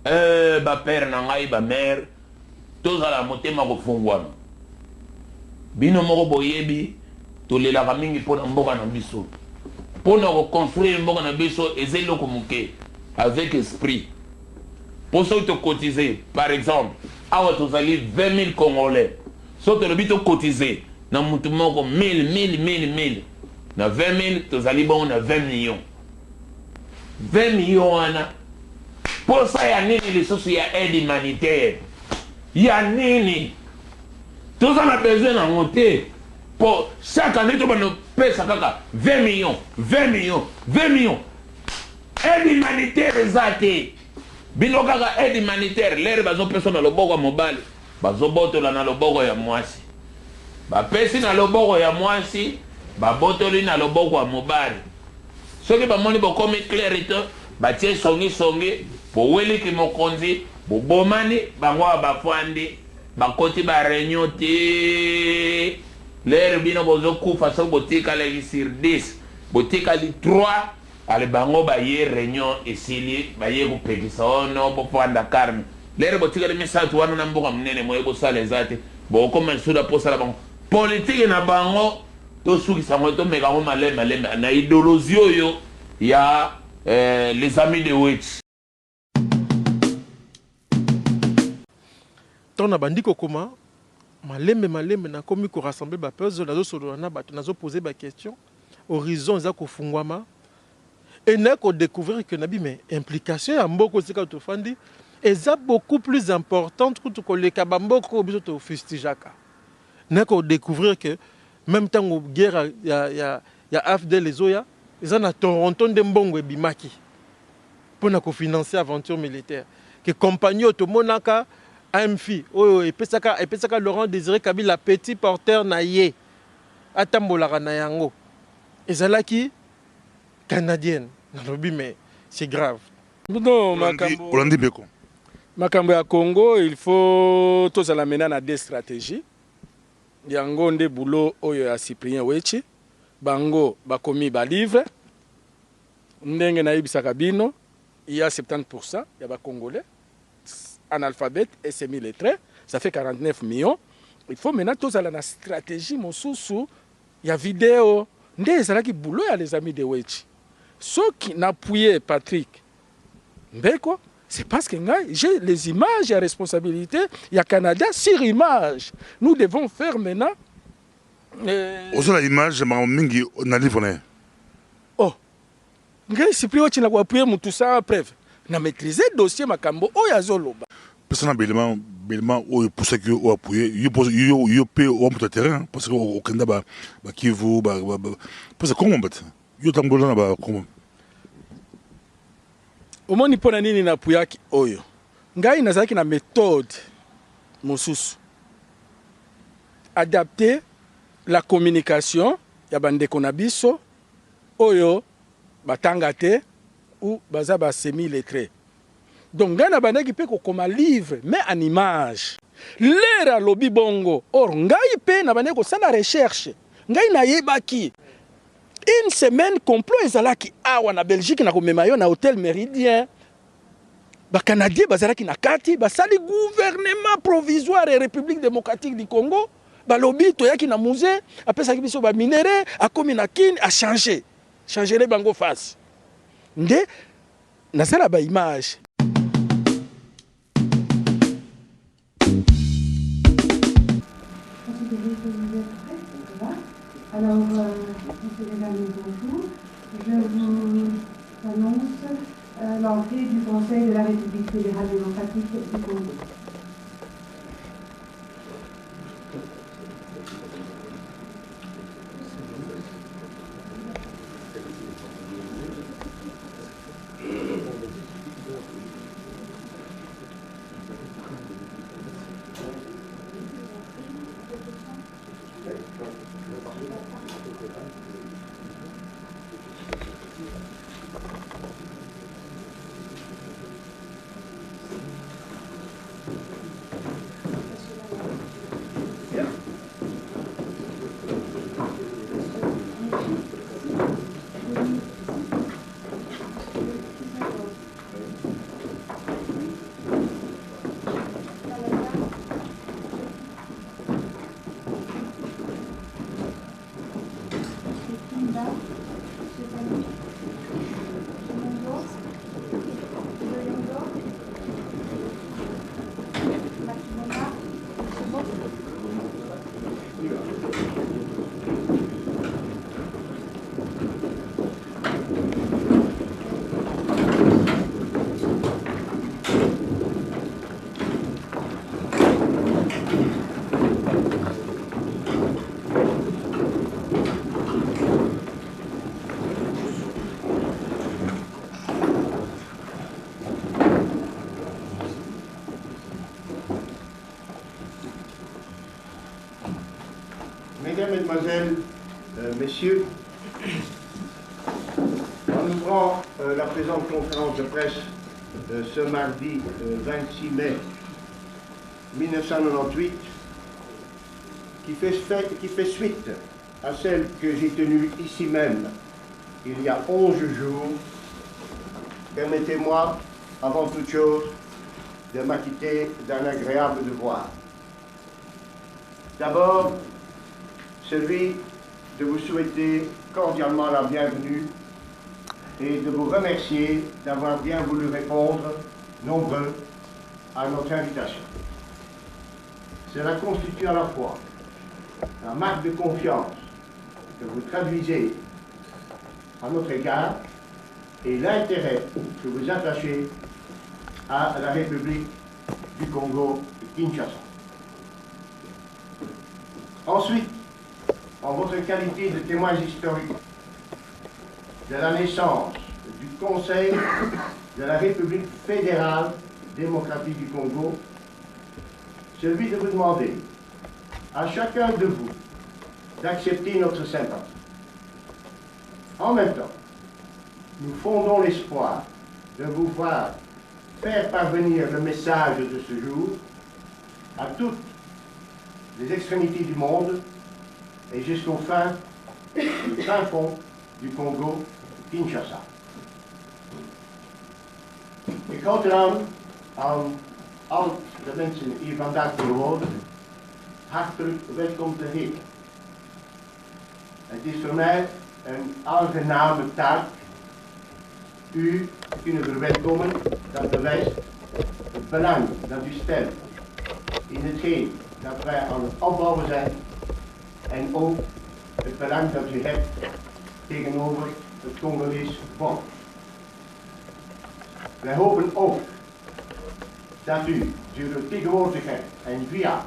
ba père na ngai ba mère tozala motema kofungwama bino moko boyebi tolelaka mingi mpona mboka na biso mpona koconstruire mboka na biso eza eloko moke avec esprit mpo soki tocotize par exemple awa tozali 20 000 congolais soki tolobi tocotize na mutu moko 1000 na 20 000 tozali bongo na 20 millions 20 millions wana posa ya nini lisusu ya aide humanitaire ya nini toza na besoin nango te po chaque année tobana kaka 20 millions aide humanitaire eza te bino kaka aide humanitaire lere bazopesa na loboko ya mobali bazobotola na loboko ya mwasi bapesi na loboko ya mwasi babotoli na loboko ya mobali soki bamoni bokomi clair te batie songi boweliki mokonzi bobomani bango bafandi bakoti ba réunion te lere bino bozokufa soki botikali sur 10 botikali 3 ale bango baye réunion esili baye kopekisa ono bofanda karme lere botikali misatu wana na mboka munene moye bosala eza te bokoma suda posala bango politique na bango tosukisa ngo tomekango malembe na idéologie oyo ya les amis de Wetch. Tona bandiko koma malembe na komi ko rassembler ba peuple nazo solo na bato nazo poser ba question horizon za ko fungwama et na ko découvrir que nabi mais implication ya mboko sika to fandi eza beaucoup plus importante que to koleka ba mboko biso to fustijaka na ko découvrir que même temps guerre ya AFDL les oya eza na Toronto de mbongo e bimaki pour na ko financer aventure militaire que compagnie automonaka AMFI oyo epesaka Laurent Désiré Kabila petit porteur na ye atambolaka na yango ezalaki canadienne nalobi mais c'est grave non makambo ya Congo il faut tozala mena na des stratégies yango nde boulot oyo ya Cyprien Wetch bango bakomi ba livre ndenge na yebisaka bino il y a 70% ya ba congolais analphabète et semi-lettré, ça fait 49 millions. Il faut maintenant tous aller dans la stratégie, mon sous-sous, il y a vidéo. Ndé boulot à les amis de Wetch. Ceux qui n'appuyaient Patrick Mbeko, c'est parce que j'ai les images, il y a responsabilité, il y a Canada sur image. Nous devons faire maintenant. Aussi l'image, je m'en mingi na livre. Oh, ngai si plus tu n'as pas appuyé tout ça preuve. Na maîtriser dossier makambo oyo azoloba. Personnellement belema oyo pour ça que o appuyer yo pe o monter terrain parce que au Canada ba Kivu parce que comment bat yo tambola na ba comment omoni pona nini na puyaki oyo ngai nazaki na méthode mosusu adapter la communication ya bandeko na biso oyo batanga te ou baza ba semi-lettré. Donc ngana bandaki pe ko koma livre mais en image. Lera lobi bongo. Or ngai pe na bandeko sala recherche. Ngai na yebaki. Une semaine complot ezalaki awa na Belgique na komema yo na hôtel Méridien. Ba Canadien bazalaki na kati ba sali gouvernement provisoire et République démocratique du Congo. Ba lobi to yaki na musée apesa ki biso ba minéraux a komi na kin a changer. Changer les bango face. Nde nasala ba image alors monsieur les amis bonjour je vous annonce l'entrée du Conseil de la République fédérale démocratique du Congo. Mesdames, Mesdemoiselles, Messieurs, en ouvrant la présente conférence de presse ce mardi 26 mai 1998, qui fait suite à celle que j'ai tenue ici même il y a 11 jours, permettez-moi, avant toute chose, de m'acquitter d'un agréable devoir. D'abord, celui de vous souhaiter cordialement la bienvenue et de vous remercier d'avoir bien voulu répondre, nombreux, à notre invitation. Cela constitue à la fois la marque de confiance que vous traduisez à notre égard et l'intérêt que vous attachez à la République du Congo de Kinshasa. Ensuite, en votre qualité de témoins historiques de la naissance du Conseil de la République fédérale démocratique du Congo, celui de vous demander à chacun de vous d'accepter notre sympathie. En même temps, nous fondons l'espoir de vous voir faire parvenir le message de ce jour à toutes les extrémités du monde et jusqu'au fin fond du Congo, Kinshasa. Ik houd eraan aan al de mensen hier vandaag te horen hartelijk welkom te heten. Het is voor mij een aangename taak u te kunnen verwelkomen. Dat bewijst het belang dat u stelt in hetgeen dat wij aan het opbouwen zijn en ook het belang dat u hebt tegenover het Congolese volk. Wij hopen ook dat u door uw tegenwoordigheid en via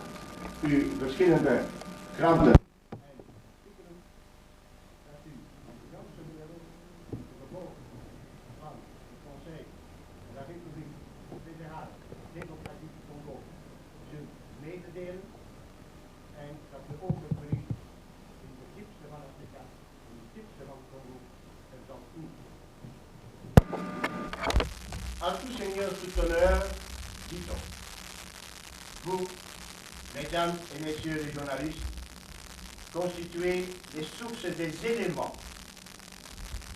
uw verschillende kranten à tout seigneur, tout honneur, dit-on. Vous, mesdames et messieurs les journalistes, constituez les sources des éléments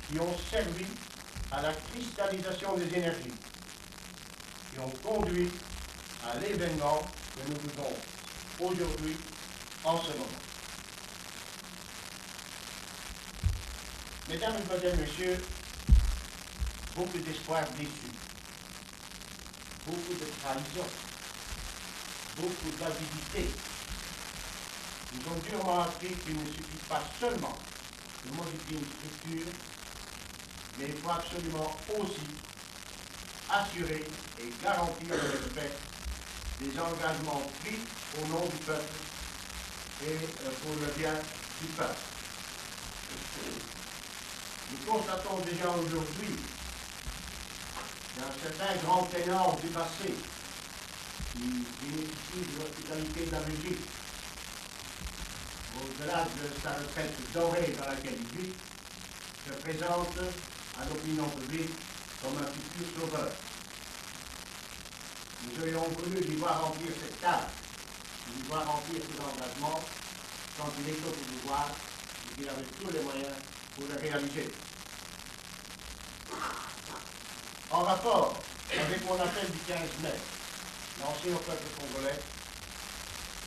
qui ont servi à la cristallisation des énergies, qui ont conduit à l'événement que nous vivons aujourd'hui, en ce moment. Mesdames, Mesdemoiselles, Messieurs, beaucoup d'espoir déçu, beaucoup de trahison, beaucoup d'avidité. Nous ont durement appris qu'il ne suffit pas seulement de modifier une structure, mais il faut absolument aussi assurer et garantir le respect des engagements pris au nom du peuple et pour le bien du peuple. Nous constatons déjà aujourd'hui d'un certain grand ténor du passé qui bénéficie de l'hospitalité de la Belgique, au-delà de sa retraite dorée dans laquelle il vit, se présente à l'opinion publique comme un futur sauveur. Nous aurions voulu lui voir remplir cette tâche, lui voir remplir ses engagements quand il est au pouvoir et qu'il avait tous les moyens pour le réaliser. En rapport avec mon appel du 15 mai, lancé au peuple congolais,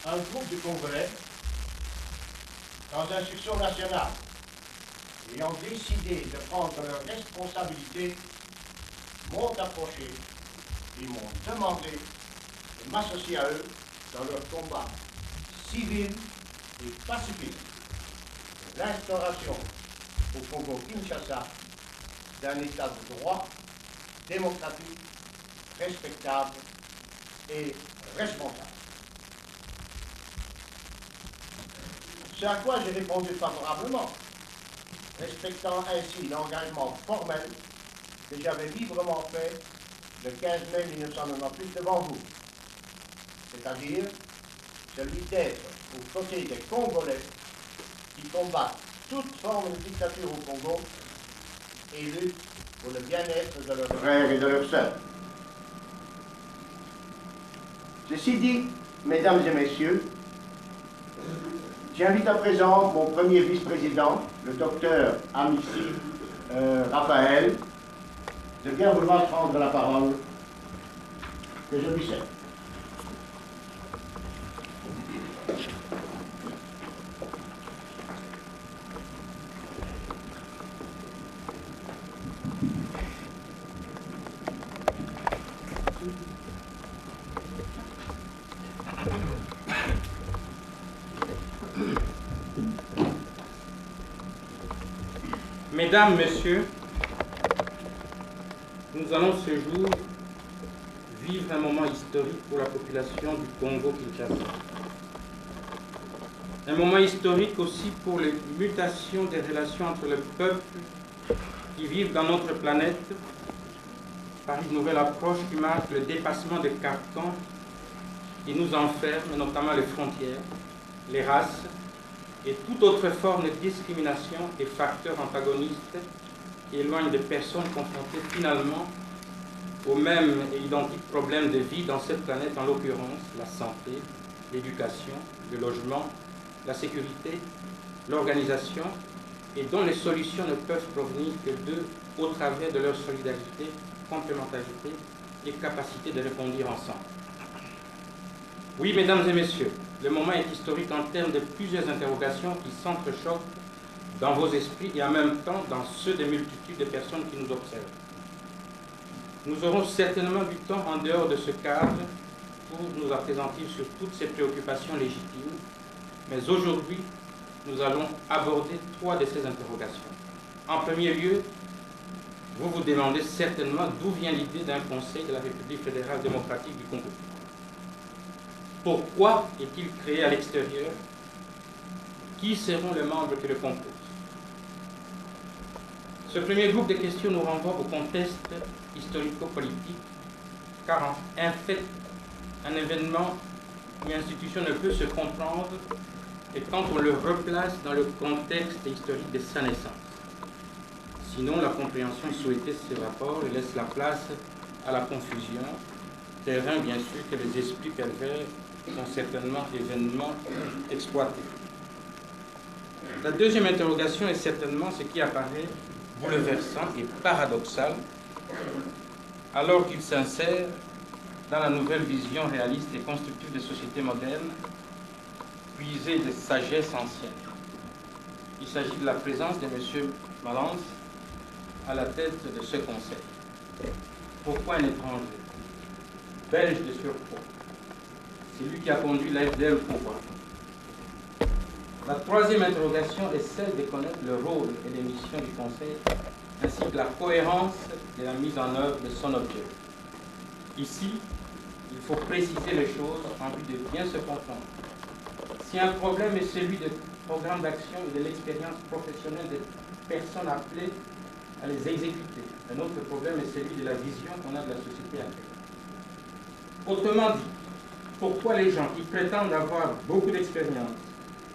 un groupe de Congolais, dans un sursaut national, ayant décidé de prendre leurs responsabilités, m'ont approché et m'ont demandé de m'associer à eux dans leur combat civil et pacifique de l'instauration au Congo-Kinshasa d'un État de droit, démocratique, respectable et responsable. Ce à quoi j'ai répondu favorablement, respectant ainsi l'engagement formel que j'avais librement fait le 15 mai 1998 devant vous, c'est-à-dire celui d'être aux côtés des Congolais combattre toute forme de dictature au Congo et luttent pour le bien-être de leurs frères et de leurs sœurs. Ceci dit, mesdames et messieurs, j'invite à présent mon premier vice-président, le docteur Amici Raphaël, de bien vouloir prendre la parole, que je lui cède. Mesdames, Messieurs, nous allons ce jour vivre un moment historique pour la population du Congo-Kinshasa. Un moment historique aussi pour les mutations des relations entre les peuples qui vivent dans notre planète par une nouvelle approche qui marque le dépassement des carcans qui nous enferment, notamment les frontières, les races, et toute autre forme de discrimination et facteurs antagonistes qui éloignent des personnes confrontées finalement aux mêmes et identiques problèmes de vie dans cette planète, en l'occurrence la santé, l'éducation, le logement, la sécurité, l'organisation, et dont les solutions ne peuvent provenir que d'eux au travers de leur solidarité, complémentarité et capacité de répondre ensemble. Oui, mesdames et messieurs, le moment est historique en termes de plusieurs interrogations qui s'entrechoquent dans vos esprits et en même temps dans ceux des multitudes de personnes qui nous observent. Nous aurons certainement du temps en dehors de ce cadre pour nous appesantir sur toutes ces préoccupations légitimes, mais aujourd'hui, nous allons aborder 3 de ces interrogations. En premier lieu, vous vous demandez certainement d'où vient l'idée d'un Conseil de la République fédérale démocratique du Congo. Pourquoi est-il créé à l'extérieur? Qui seront les membres qui le composent? Ce premier groupe de questions nous renvoie au contexte historico-politique, car un événement ou une institution ne peut se comprendre que quand on le replace dans le contexte historique de sa naissance. Sinon, la compréhension souhaitée s'évapore et laisse la place à la confusion, terrain bien sûr que les esprits pervers sont certainement événements exploités. La deuxième interrogation est certainement ce qui apparaît bouleversant et paradoxal alors qu'il s'insère dans la nouvelle vision réaliste et constructive des sociétés modernes puisée de sagesse ancienne. Il s'agit de la présence de M. Malance à la tête de ce conseil. Pourquoi un étranger? Belge de surcroît. C'est lui qui a conduit l'AFDL au pouvoir. La troisième interrogation est celle de connaître le rôle et les missions du Conseil, ainsi que la cohérence de la mise en œuvre de son objet. Ici, il faut préciser les choses en vue de bien se comprendre. Si un problème est celui des programmes d'action et de l'expérience professionnelle des personnes appelées à les exécuter, un autre problème est celui de la vision qu'on a de la société actuelle. Autrement dit, pourquoi les gens qui prétendent avoir beaucoup d'expérience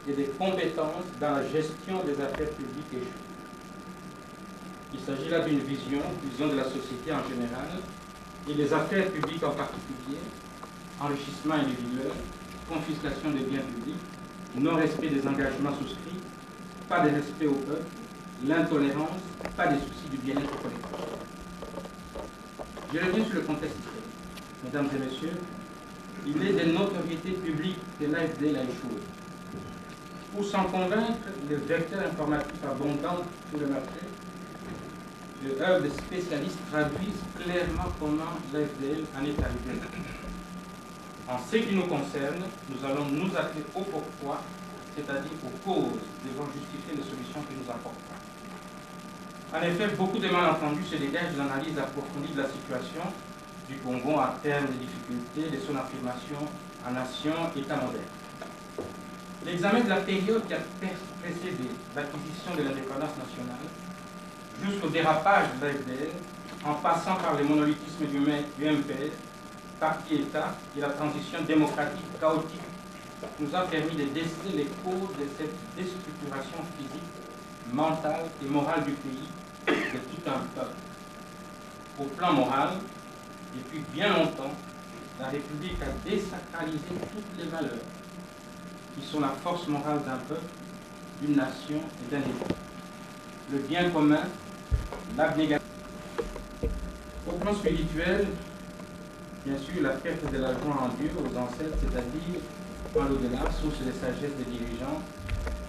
et de compétences dans la gestion des affaires publiques échouent? Il s'agit là d'une vision de la société en général et des affaires publiques en particulier, enrichissement individuel, confiscation des biens publics, non-respect des engagements souscrits, pas de respect au peuple, l'intolérance, pas de souci du bien-être collectif. Je reviens sur le contexte historique. Mesdames et messieurs, il est de notoriété publique que l'AFDL a échoué. Pour s'en convaincre, les vecteurs informatifs abondants sur le marché, les œuvres de spécialistes traduisent clairement comment l'AFDL en est arrivé. En ce qui nous concerne, nous allons nous atteler au pourquoi, c'est-à-dire aux causes, devant justifier les solutions que nous apportons. En effet, beaucoup de malentendus se dégagent de l'analyse approfondie de la situation du Congo en termes de difficultés de son affirmation en nation État moderne. L'examen de la période qui a précédé l'acquisition de l'indépendance nationale jusqu'au dérapage de l'AFDL, en passant par le monolithisme du MPS, parti-État et la transition démocratique chaotique nous a permis de déceler les causes de cette déstructuration physique, mentale et morale du pays, de tout un peuple. Au plan moral, depuis bien longtemps, la République a désacralisé toutes les valeurs qui sont la force morale d'un peuple, d'une nation et d'un État. Le bien commun, l'abnégation. Au plan spirituel, bien sûr, la perte de la joie en Dieu aux ancêtres, c'est-à-dire en l'au-delà, source de sagesse des dirigeants,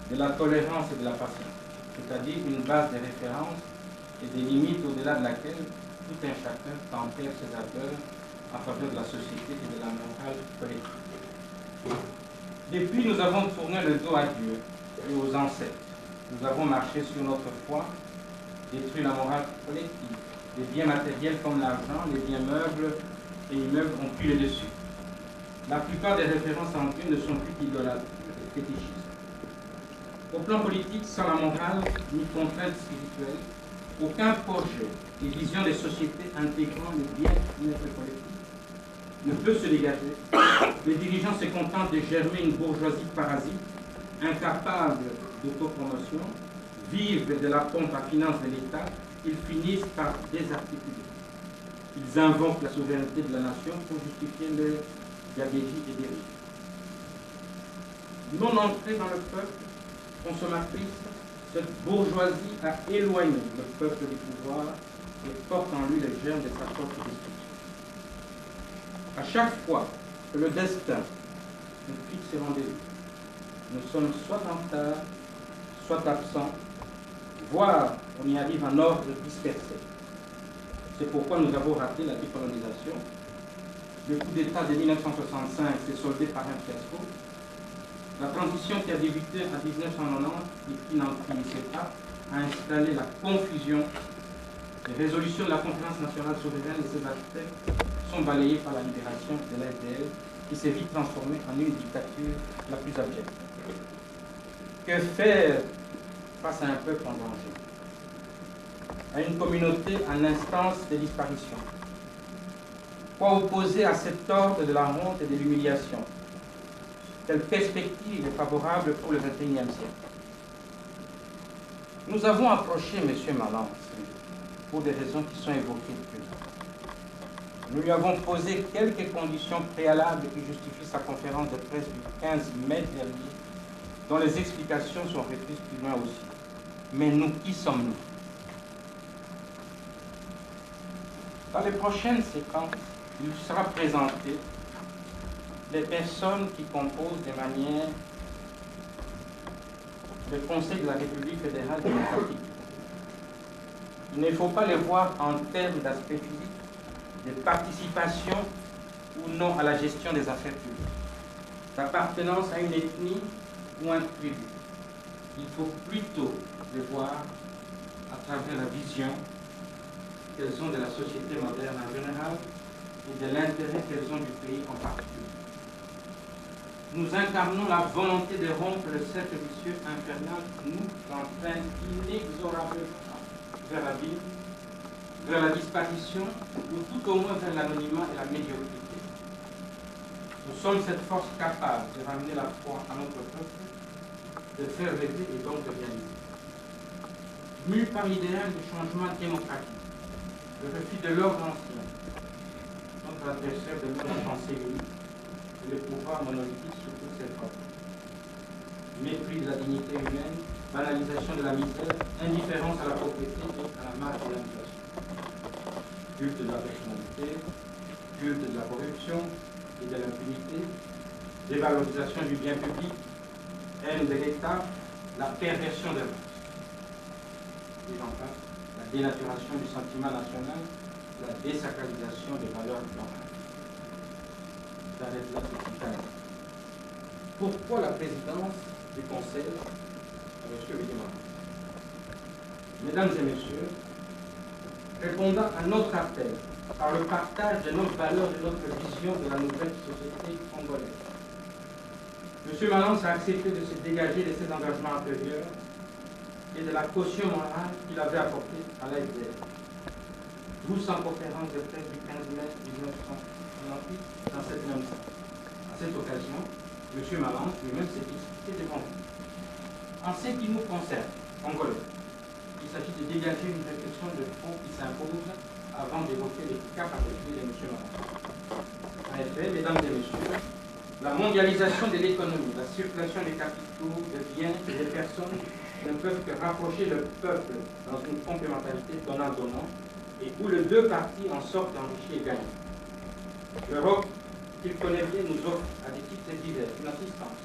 de la tolérance et de la patience, c'est-à-dire une base de référence et des limites au-delà de laquelle tout un chacun tempère ses ardeurs en faveur de la société et de la morale collective. Depuis, nous avons tourné le dos à Dieu et aux ancêtres. Nous avons marché sur notre foi, détruit la morale collective. Les biens matériels comme l'argent, les biens meubles et immeubles ont pris le dessus. La plupart des références en Dieu ne sont plus qu'idolâtries et fétichistes. Au plan politique, sans la morale ni contrainte spirituelle, aucun projet et vision des sociétés intégrant le bien-être collectif ne peut se dégager. Les dirigeants se contentent de germer une bourgeoisie parasite, incapable d'autopromotion, vivent de la pompe à finances de l'État, ils finissent par désarticuler. Ils invoquent la souveraineté de la nation pour justifier leur gabegie et dérive. Non entrée dans le peuple, consommatrice, cette bourgeoisie a éloigné le peuple du pouvoir et porte en lui les germes de sa propre destruction. À chaque fois que le destin nous fixe ses rendez-vous, nous sommes soit en retard, soit absents, voire on y arrive en ordre dispersé. C'est pourquoi nous avons raté la décolonisation. Le coup d'État de 1965 s'est soldé par un fiasco. La transition qui a débuté en 1990 et qui n'en finissait pas a installé la confusion. Les résolutions de la Conférence nationale souveraine et ses aspects sont balayées par la libération de l'AFDL qui s'est vite transformée en une dictature la plus abjecte. Que faire face à un peuple en danger? À une communauté en instance de disparition? Quoi opposer à cet ordre de la honte et de l'humiliation? Quelle perspective est favorable pour le XXIe siècle? Nous avons approché M. Malance pour des raisons qui sont évoquées depuis. Nous lui avons posé quelques conditions préalables qui justifient sa conférence de presse du 15 mai dernier, dont les explications sont reprises plus loin aussi. Mais nous, qui sommes-nous? Dans les prochaines séquences, il sera présenté les personnes qui composent de manière le Conseil de la République fédérale démocratique. Il ne faut pas les voir en termes d'aspect physique, de participation ou non à la gestion des affaires publiques, d'appartenance à une ethnie ou un tribu. Il faut plutôt les voir à travers la vision qu'elles ont de la société moderne en général et de l'intérêt qu'elles ont du pays en particulier. Nous incarnons la volonté de rompre le cercle vicieux infernal qui nous entraîne inexorablement vers l'abîme, vers la disparition, ou tout au moins vers l'anonymat et la médiocrité. Nous sommes cette force capable de ramener la foi à notre peuple, de faire rêver et donc de réaliser. Mû par l'idéal du changement démocratique, le refus de l'ordre ancien, notre adversaire de la pensée unique, et le pouvoir monolithique sur toutes ses formes. Mépris de la dignité humaine, banalisation de la misère, indifférence à la propriété et à la marginalisation. Culte de la personnalité, culte de la corruption et de l'impunité, dévalorisation du bien public, haine de l'État, la perversion de l'autre. Et j'en passe, la dénaturation du sentiment national, la désacralisation des valeurs morales. J'arrête là pour tout à l'heure. Pourquoi la présidence du Conseil à M. William? Mesdames et messieurs, répondant à notre appel par le partage de nos valeurs et notre vision de la nouvelle société congolaise, M. Malance a accepté de se dégager de ses engagements antérieurs et de la caution morale qu'il avait apportée à l'AFDL. D'où sa conférence de presse du 15 mai 1998 dans cette même salle. À cette occasion, M. Malance lui-même s'est expliqué devant vous. En ce qui nous concerne, Congolais, il s'agit de dégager une réflexion de fond qui s'impose avant d'évoquer les cas particuliers de M. Malance. En effet, mesdames et messieurs, la mondialisation de l'économie, la circulation des capitaux, des biens et des personnes ne peuvent que rapprocher le peuple dans une complémentarité donnant-donnant et où les deux parties en sortent enrichis et gagnants. L'Europe, qu'il connaît bien, nous offre à des titres divers une assistance,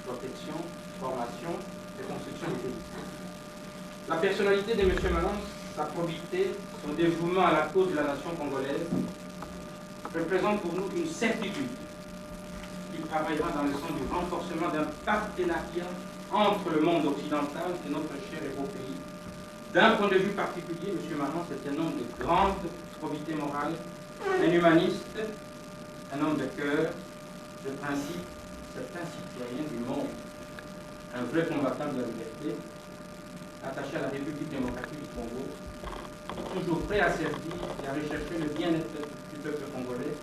protection, formation et construction des pays. La personnalité de M. Malance, sa probité, son dévouement à la cause de la nation congolaise représente pour nous une certitude. Il travaillera dans le sens du renforcement d'un partenariat entre le monde occidental et notre cher et beau pays. D'un point de vue particulier, M. Malance est un homme de grande probité morale, un humaniste, un homme de cœur, de principe, certain citoyen du monde, un vrai combattant de la liberté, attaché à la République démocratique du Congo, toujours prêt à servir et à rechercher le bien-être du peuple congolais,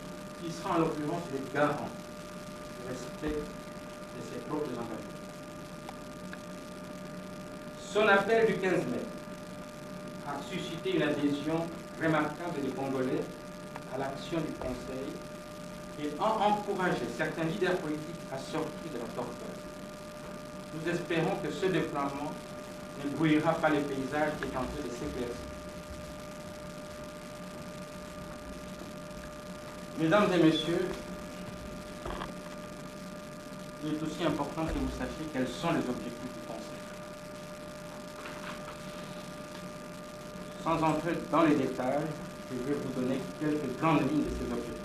qui sera en l'occurrence le garant du respect de ses propres engagements. Son appel du 15 mai a suscité une adhésion remarquable des Congolais à l'action du Conseil et a encouragé certains leaders politiques à sortir de la torpeur. Nous espérons que ce déploiement ne brouillera pas les paysages qui est en train de s'éclaircir. Mesdames et messieurs, il est aussi important que vous sachiez quels sont les objectifs du Conseil. Sans entrer dans les détails, je vais vous donner quelques grandes lignes de ces objectifs.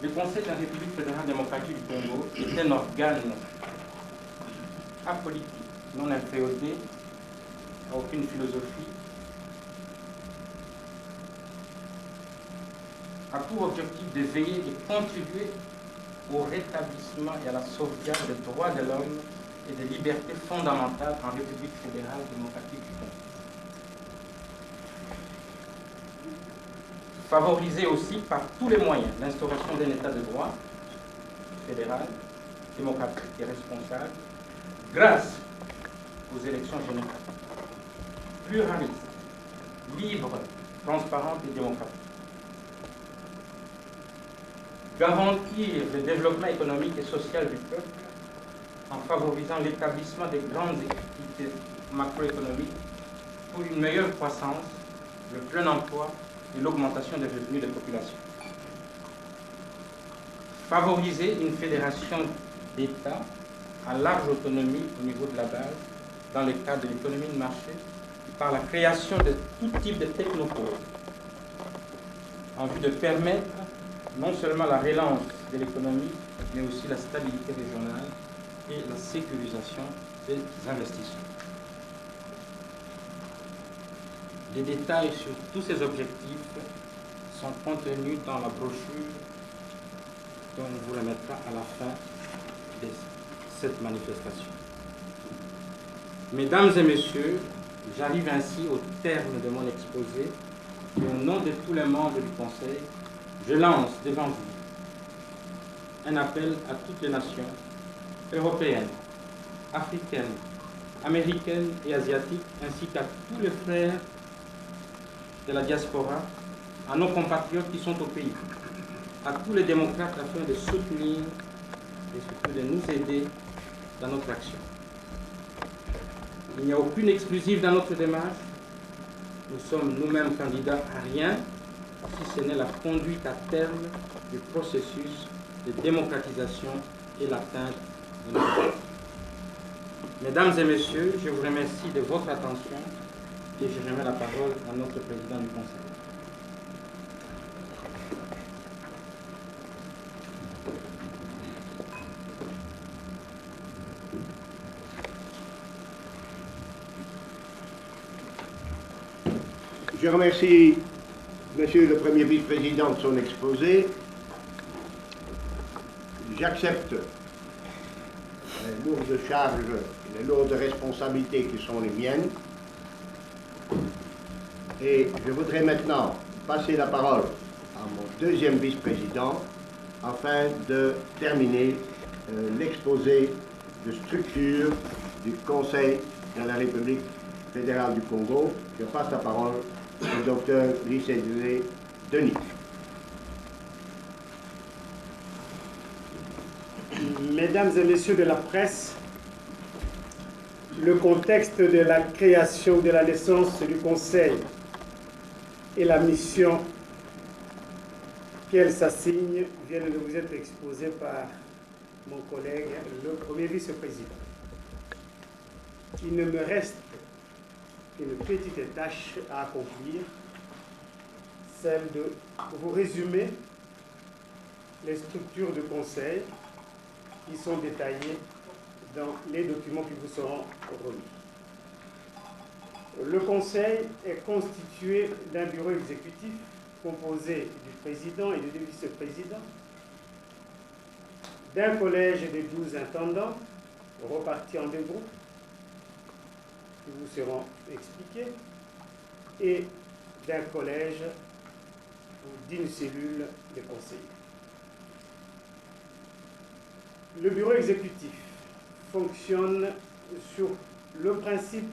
Le Conseil de la République fédérale démocratique du Congo est un organe apolitique, non inféodé à aucune philosophie, a pour objectif de veiller et contribuer au rétablissement et à la sauvegarde des droits de l'homme et des libertés fondamentales en République fédérale démocratique du Congo. Favoriser aussi par tous les moyens l'instauration d'un état de droit fédéral, démocratique et responsable, grâce aux élections générales, pluralistes, libres, transparentes et démocratiques. Garantir le développement économique et social du peuple en favorisant l'établissement des grandes activités macroéconomiques pour une meilleure croissance, le plein emploi et l'augmentation des revenus des populations. Favoriser une fédération d'États à large autonomie au niveau de la base dans le cadre de l'économie de marché par la création de tout type de technopoles en vue de permettre non seulement la relance de l'économie, mais aussi la stabilité régionale et la sécurisation des investissements. Les détails sur tous ces objectifs sont contenus dans la brochure dont on vous remettra à la fin de cette manifestation. Mesdames et messieurs, j'arrive ainsi au terme de mon exposé et au nom de tous les membres du Conseil, je lance devant vous un appel à toutes les nations européennes, africaines, américaines et asiatiques, ainsi qu'à tous les frères de la diaspora, à nos compatriotes qui sont au pays, à tous les démocrates afin de soutenir et surtout de nous aider dans notre action. Il n'y a aucune exclusive dans notre démarche. Nous sommes nous-mêmes candidats à rien, si ce n'est la conduite à terme du processus de démocratisation et l'atteinte de notre but. Mesdames et messieurs, je vous remercie de votre attention et je remets la parole à notre président du Conseil. Je remercie Monsieur le Premier vice-président de son exposé. J'accepte les lourdes charges, les lourdes responsabilités qui sont les miennes. Et je voudrais maintenant passer la parole à mon deuxième vice-président afin de terminer l'exposé de structure du Conseil de la République fédérale du Congo. Je passe la parole au docteur Lycée Denis. Mesdames et messieurs de la presse, le contexte de la création, de la naissance du Conseil et la mission qu'elle s'assigne viennent de vous être exposés par mon collègue, le premier vice-président. Il ne me reste qu'une petite tâche à accomplir, celle de vous résumer les structures de conseil qui sont détaillées dans les documents qui vous seront remis. Le conseil est constitué d'un bureau exécutif composé du président et de deux vice-présidents, d'un collège de 12 intendants repartis en deux groupes qui vous seront expliqués et d'un collège ou d'une cellule de conseillers. Le bureau exécutif fonctionne sur le principe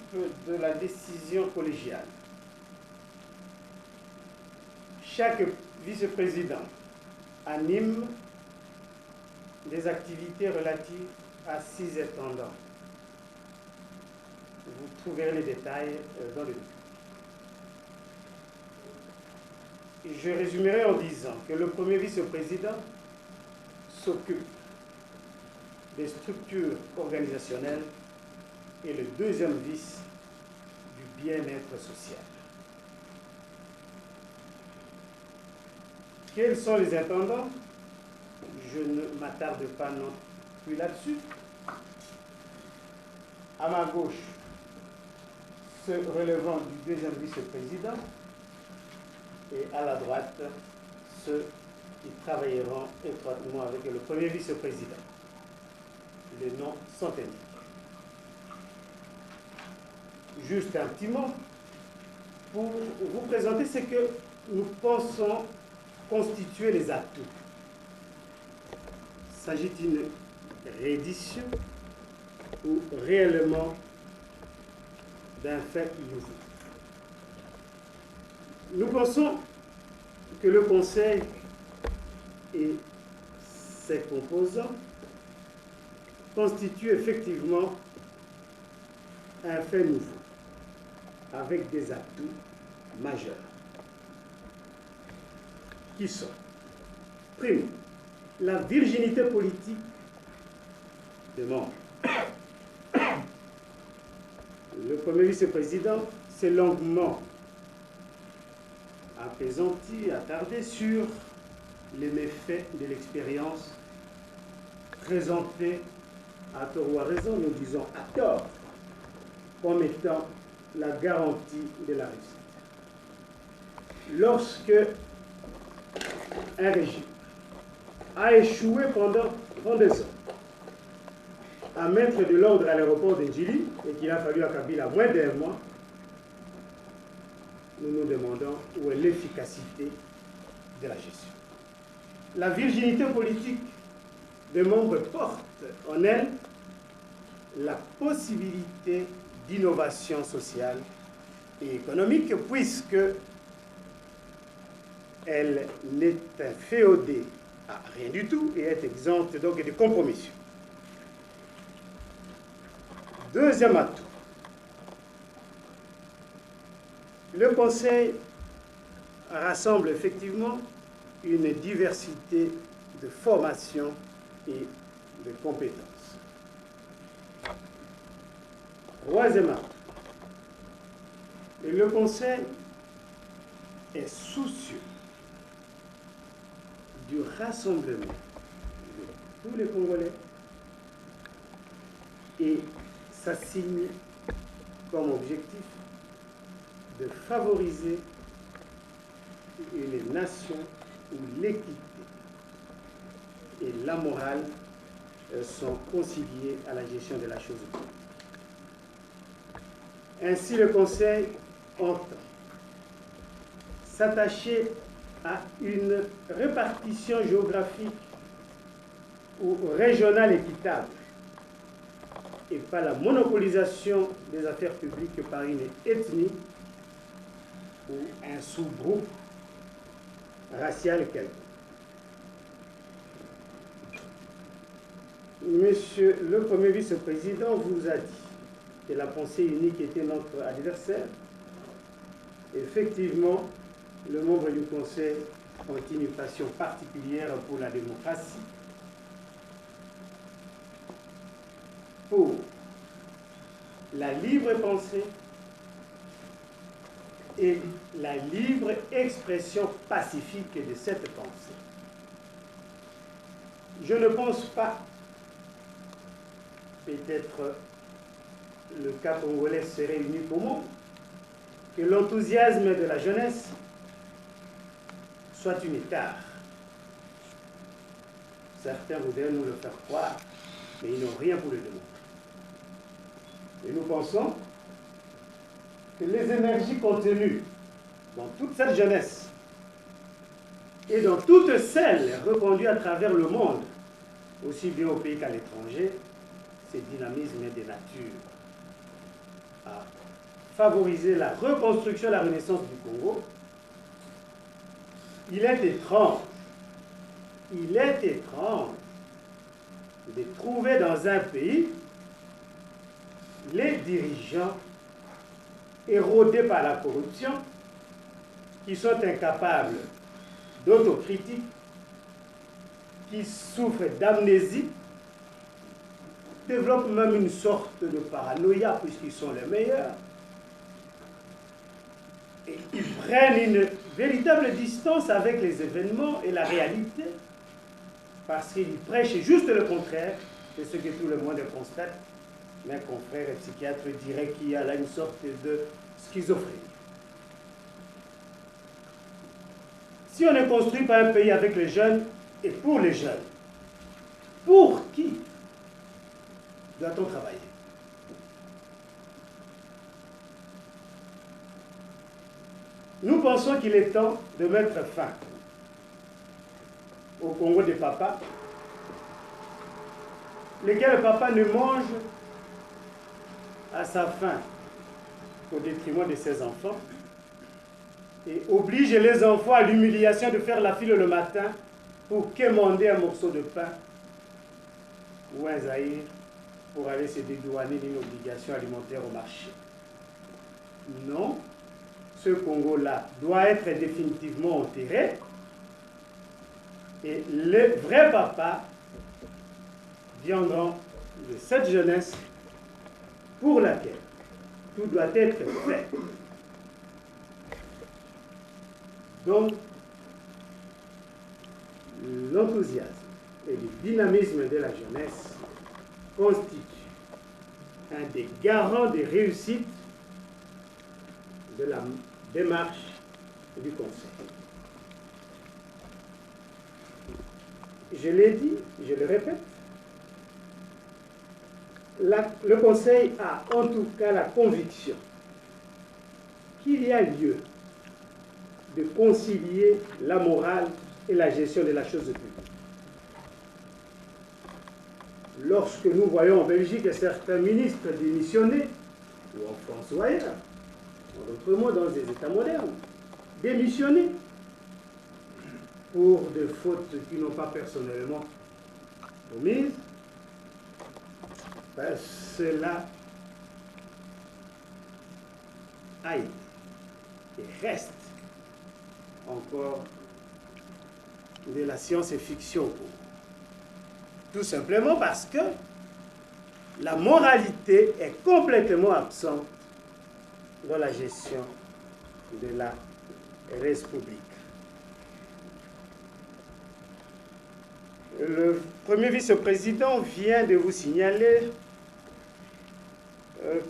de la décision collégiale. Chaque vice-président anime des activités relatives à 6 intendants. Vous trouverez les détails dans le document. Je résumerai en disant que le premier vice-président s'occupe des structures organisationnelles et le deuxième vice du bien-être social. Quels sont les intendants? Je ne m'attarde pas non plus là-dessus. À ma gauche, ceux relevant du deuxième vice-président, et à la droite, ceux qui travailleront étroitement avec le premier vice-président. Les noms sont indiqués. Juste un petit mot pour vous présenter ce que nous pensons constituer les atouts. S'agit-il d'une réédition ou réellement d'un fait nouveau? Nous pensons que le Conseil et ses composants constituent effectivement un fait nouveau, avec des atouts majeurs, qui sont, primo, la virginité politique des membres. Le premier vice-président s'est longuement apaisanti, attardé sur les méfaits de l'expérience présentée à tort ou à raison, nous disons à tort, comme étant la garantie de la réussite. Lorsque un régime a échoué pendant 32 ans à mettre de l'ordre à l'aéroport de Djili et qu'il a fallu à Kabila moins d'un mois, nous nous demandons où est l'efficacité de la gestion. La virginité politique des membres porte en elle la possibilité d'innovation sociale et économique, puisque elle n'est inféodée à rien du tout et est exempte donc de compromission. Deuxième atout, le Conseil rassemble effectivement une diversité de formations et de compétences. Troisième atout, le Conseil est soucieux du rassemblement de tous les Congolais et s'assigne comme objectif de favoriser une nation où l'équité et la morale sont conciliées à la gestion de la chose publique. Ainsi, le Conseil entend s'attacher à une répartition géographique ou régionale équitable et pas la monopolisation des affaires publiques par une ethnie ou un sous-groupe racial quelconque. Monsieur le Premier vice-président vous a dit que la pensée unique était notre adversaire. Effectivement, le membre du Conseil ont une passion particulière pour la démocratie, pour la libre pensée et la libre expression pacifique de cette pensée. Je ne pense pas, peut-être le cas congolais serait unique au monde, que l'enthousiasme de la jeunesse soit une écart. Certains voudraient nous le faire croire, mais ils n'ont rien pour le démontrer. Et nous pensons que les énergies contenues dans toute cette jeunesse et dans toutes celles répandues à travers le monde, aussi bien au pays qu'à l'étranger, ce dynamisme est de nature à favoriser la reconstruction et la renaissance du Congo. Il est étrange de trouver dans un pays les dirigeants érodés par la corruption, qui sont incapables d'autocritique, qui souffrent d'amnésie, développent même une sorte de paranoïa puisqu'ils sont les meilleurs. Et ils prennent une véritable distance avec les événements et la réalité parce qu'ils prêchent juste le contraire de ce que tout le monde constate. Mes confrères et psychiatres diraient qu'il y a là une sorte de schizophrénie. Si on ne construit pas un pays avec les jeunes et pour les jeunes, pour qui doit-on travailler? Nous pensons qu'il est temps de mettre fin au Congo des papas, lesquels le papa ne mange à sa faim au détriment de ses enfants et oblige les enfants à l'humiliation de faire la file le matin pour quémander un morceau de pain ou un zaïre pour aller se dédouaner d'une obligation alimentaire au marché. Non, ce Congo-là doit être définitivement enterré et les vrais papas viendront de cette jeunesse pour laquelle tout doit être fait. Donc, l'enthousiasme et le dynamisme de la jeunesse constituent un des garants de réussite de la démarche du Conseil. Je l'ai dit, je le répète, le Conseil a en tout cas la conviction qu'il y a lieu de concilier la morale et la gestion de la chose publique. Lorsque nous voyons en Belgique certains ministres démissionner, ou en France ou ailleurs, en d'autres mots dans des États modernes, démissionner pour des fautes qu'ils n'ont pas personnellement commises, ben cela a été et reste encore de la science-fiction. Tout simplement parce que la moralité est complètement absente dans la gestion de la République. Le premier vice-président vient de vous signaler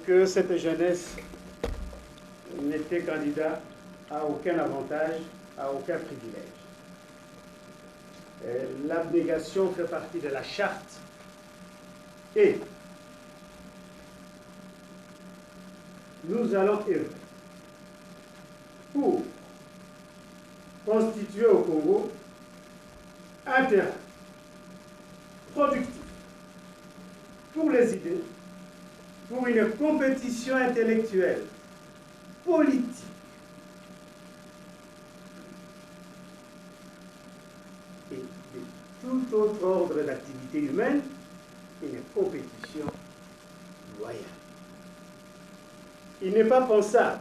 que cette jeunesse n'était candidat à aucun avantage, à aucun privilège. L'abnégation fait partie de la charte et nous allons œuvrer pour constituer au Congo un terrain productif pour les idées, pour une compétition intellectuelle, politique, et de tout autre ordre d'activité humaine, une compétition loyale. Il n'est pas pensable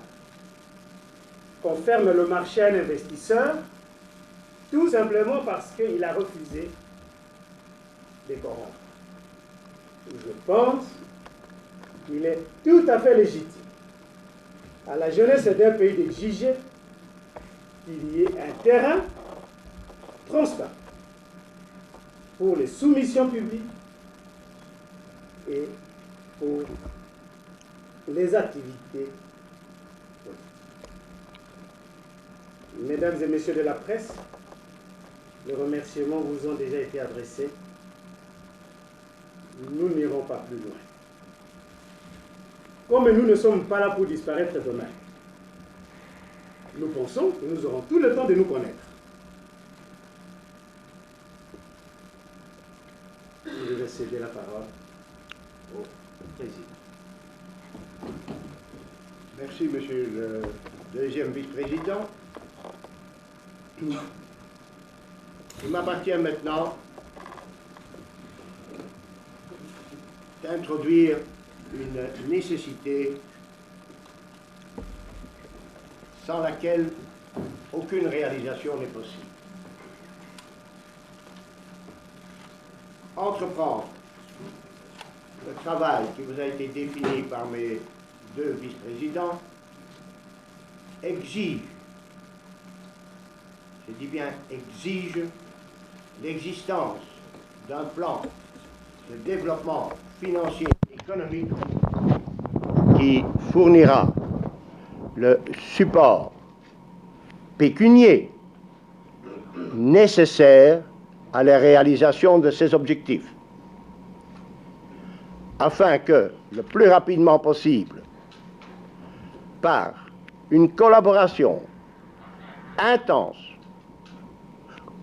qu'on ferme le marché à un investisseur tout simplement parce qu'il a refusé de corrompre. Je pense qu'il est tout à fait légitime à la jeunesse d'un pays d'exiger qu'il y ait un terrain transparent pour les soumissions publiques et pour les activités politiques. Mesdames et messieurs de la presse, les remerciements vous ont déjà été adressés. Nous n'irons pas plus loin. Comme nous ne sommes pas là pour disparaître demain, nous pensons que nous aurons tout le temps de nous connaître. Je vais céder la parole au président. Merci, monsieur le deuxième vice-président. Il m'appartient maintenant d'introduire une nécessité sans laquelle aucune réalisation n'est possible. Entreprendre le travail qui vous a été défini par mes deux vice-présidents exige, je dis bien exige, l'existence d'un plan de développement financier et économique qui fournira le support pécunier nécessaire à la réalisation de ces objectifs, afin que, le plus rapidement possible, par une collaboration intense,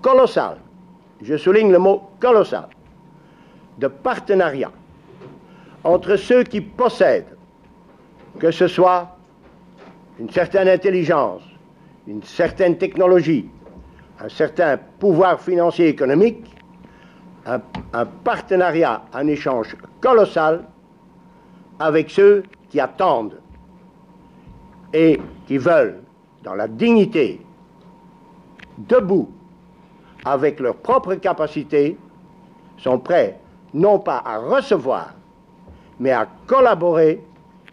colossale, je souligne le mot colossal, de partenariat entre ceux qui possèdent, que ce soit une certaine intelligence, une certaine technologie, un certain pouvoir financier et économique, un partenariat, un échange colossal avec ceux qui attendent et qui veulent, dans la dignité, debout, avec leurs propres capacités, sont prêts non pas à recevoir, mais à collaborer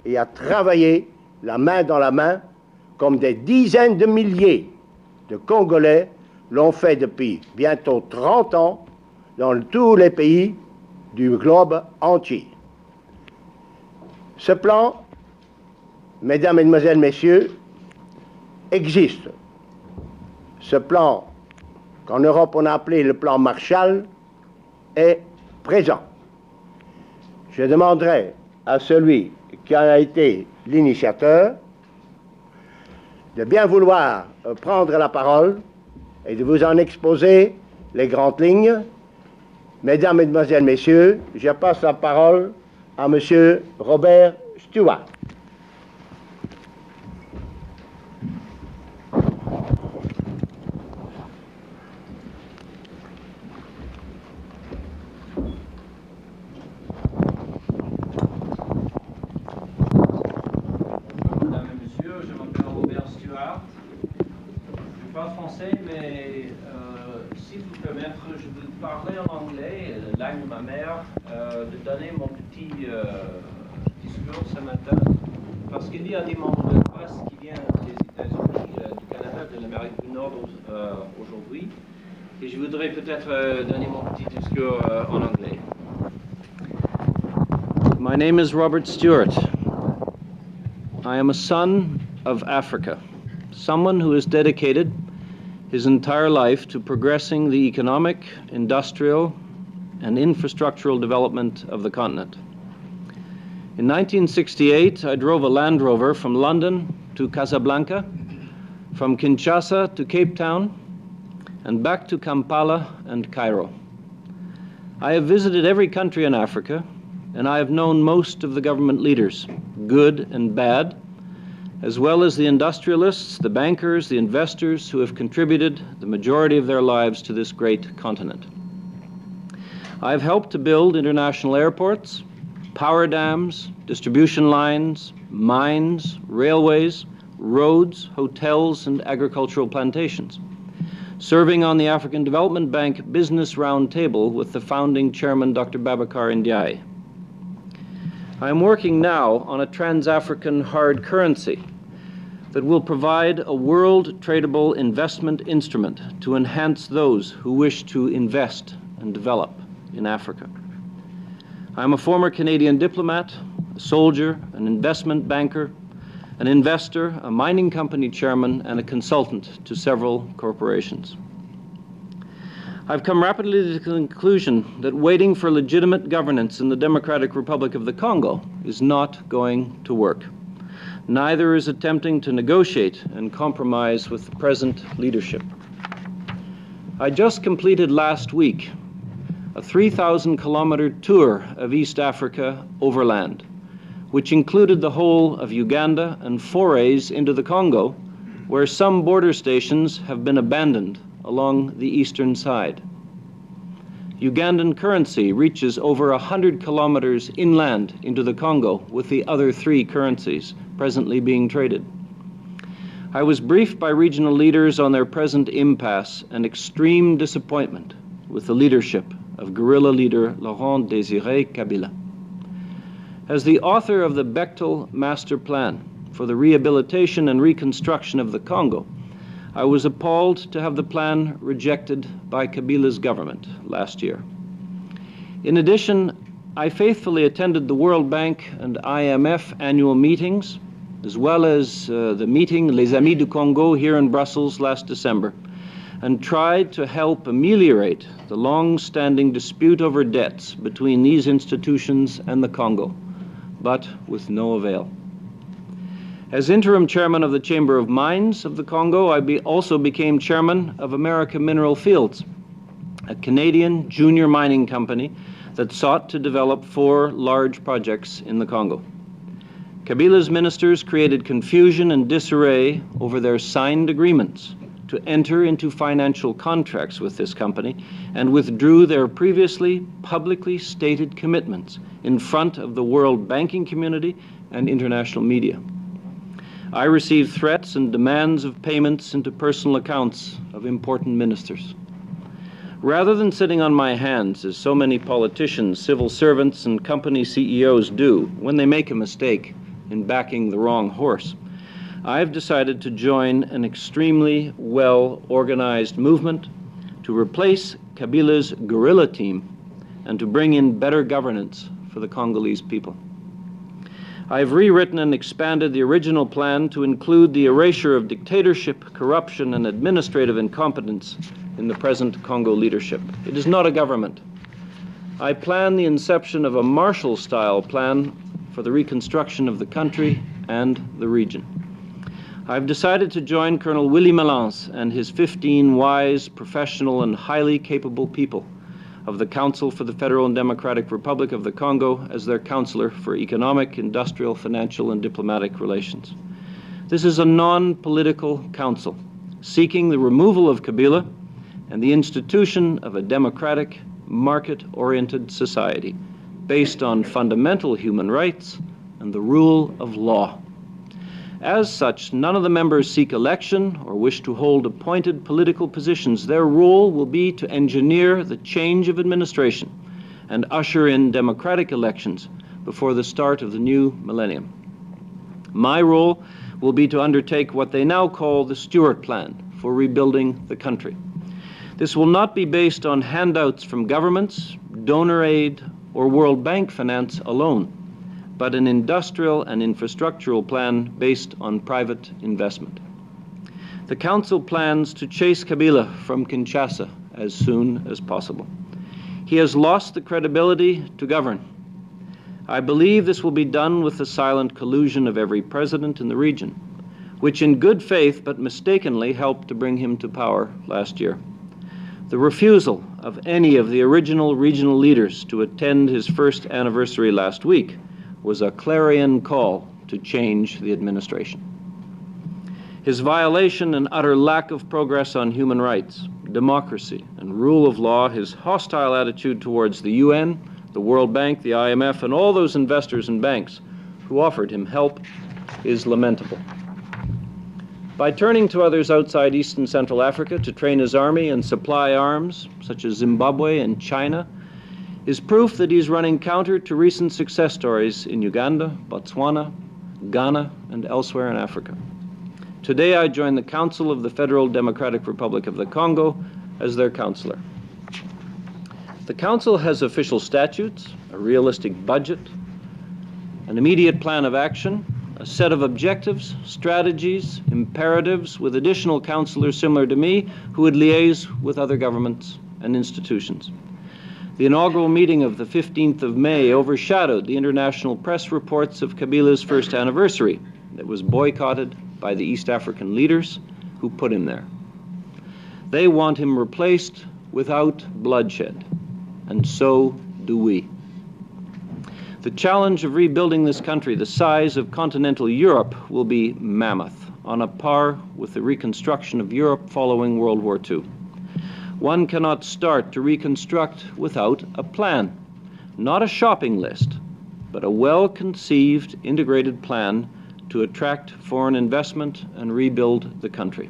et à travailler la main dans la main, comme des dizaines de milliers de Congolais l'ont fait depuis bientôt 30 ans dans tous les pays du globe entier. Ce plan, mesdames, mesdemoiselles, messieurs, existe. Ce plan, qu'en Europe on a appelé le plan Marshall, est présent. Je demanderai à celui qui en a été l'initiateur de bien vouloir prendre la parole et de vous en exposer les grandes lignes. Mesdames, mesdemoiselles, messieurs, je passe la parole à monsieur Robert Stewart. Mesdames et messieurs, je m'appelle Robert Stewart. Je parle français, mais si vous permettez, je vais parler en anglais, la langue de ma mère, de donner mon petit discours ce matin, parce qu'il y a des membres de presse qui viennent des États-Unis, du Canada, de l'Amérique du Nord aujourd'hui, et je voudrais peut-être donner mon petit discours en anglais. My name is Robert Stewart. I am a son of Africa, someone who has dedicated his entire life to progressing the economic, industrial, and infrastructural development of the continent. In 1968, I drove a Land Rover from London to Casablanca, from Kinshasa to Cape Town, and back to Kampala and Cairo. I have visited every country in Africa, and I have known most of the government leaders, good and bad, as well as the industrialists, the bankers, the investors who have contributed the majority of their lives to this great continent. I have helped to build international airports, power dams, distribution lines, mines, railways, roads, hotels, and agricultural plantations, serving on the African Development Bank Business Roundtable with the founding chairman, Dr. Babacar Ndiaye. I am working now on a trans-African hard currency that will provide a world tradable investment instrument to enhance those who wish to invest and develop in Africa. I am a former Canadian diplomat, a soldier, an investment banker, an investor, a mining company chairman, and a consultant to several corporations. I've come rapidly to the conclusion that waiting for legitimate governance in the Democratic Republic of the Congo is not going to work. Neither is attempting to negotiate and compromise with the present leadership. I just completed last week a 3,000-kilometer tour of East Africa overland, which included the whole of Uganda and forays into the Congo, where some border stations have been abandoned along the eastern side. Ugandan currency reaches over 100 kilometers inland into the Congo with the other 3 currencies presently being traded. I was briefed by regional leaders on their present impasse and extreme disappointment with the leadership of guerrilla leader Laurent Désiré Kabila. As the author of the Bechtel Master Plan for the rehabilitation and reconstruction of the Congo, I was appalled to have the plan rejected by Kabila's government last year. In addition, I faithfully attended the World Bank and IMF annual meetings, as well as the meeting Les Amis du Congo here in Brussels last December, and tried to help ameliorate the long-standing dispute over debts between these institutions and the Congo, but with no avail. As interim chairman of the Chamber of Mines of the Congo, I also became chairman of America Mineral Fields, a Canadian junior mining company that sought to develop 4 large projects in the Congo. Kabila's ministers created confusion and disarray over their signed agreements to enter into financial contracts with this company and withdrew their previously publicly stated commitments in front of the world banking community and international media. I received threats and demands of payments into personal accounts of important ministers. Rather than sitting on my hands, as so many politicians, civil servants, and company CEOs do when they make a mistake in backing the wrong horse, I've decided to join an extremely well-organized movement to replace Kabila's guerrilla team and to bring in better governance for the Congolese people. I've rewritten and expanded the original plan to include the erasure of dictatorship, corruption, and administrative incompetence in the present Congo leadership. It is not a government. I plan the inception of a Marshall-style plan for the reconstruction of the country and the region. I've decided to join Colonel Willie Malance and his 15 wise, professional, and highly capable people of the Council for the Federal and Democratic Republic of the Congo as their counselor for economic, industrial, financial, and diplomatic relations. This is a non-political council seeking the removal of Kabila and the institution of a democratic, market-oriented society based on fundamental human rights and the rule of law. As such, none of the members seek election or wish to hold appointed political positions. Their role will be to engineer the change of administration and usher in democratic elections before the start of the new millennium. My role will be to undertake what they now call the Stewart Plan for rebuilding the country. This will not be based on handouts from governments, donor aid, or World Bank finance alone, but an industrial and infrastructural plan based on private investment. The Council plans to chase Kabila from Kinshasa as soon as possible. He has lost the credibility to govern. I believe this will be done with the silent collusion of every president in the region, which in good faith but mistakenly helped to bring him to power last year. The refusal of any of the original regional leaders to attend his first anniversary last week was a clarion call to change the administration. His violation and utter lack of progress on human rights, democracy, and rule of law, his hostile attitude towards the UN, the World Bank, the IMF, and all those investors and banks who offered him help is lamentable. By turning to others outside East and Central Africa to train his army and supply arms, such as Zimbabwe and China, is proof that he's running counter to recent success stories in Uganda, Botswana, Ghana, and elsewhere in Africa. Today I join the Council of the Federal Democratic Republic of the Congo as their counselor. The Council has official statutes, a realistic budget, an immediate plan of action, a set of objectives, strategies, imperatives, with additional counselors similar to me who would liaise with other governments and institutions. The inaugural meeting of the 15th of May overshadowed the international press reports of Kabila's first anniversary that was boycotted by the East African leaders who put him there. They want him replaced without bloodshed, and so do we. The challenge of rebuilding this country the size of continental Europe will be mammoth, on a par with the reconstruction of Europe following World War II. One cannot start to reconstruct without a plan, not a shopping list, but a well-conceived, integrated plan to attract foreign investment and rebuild the country.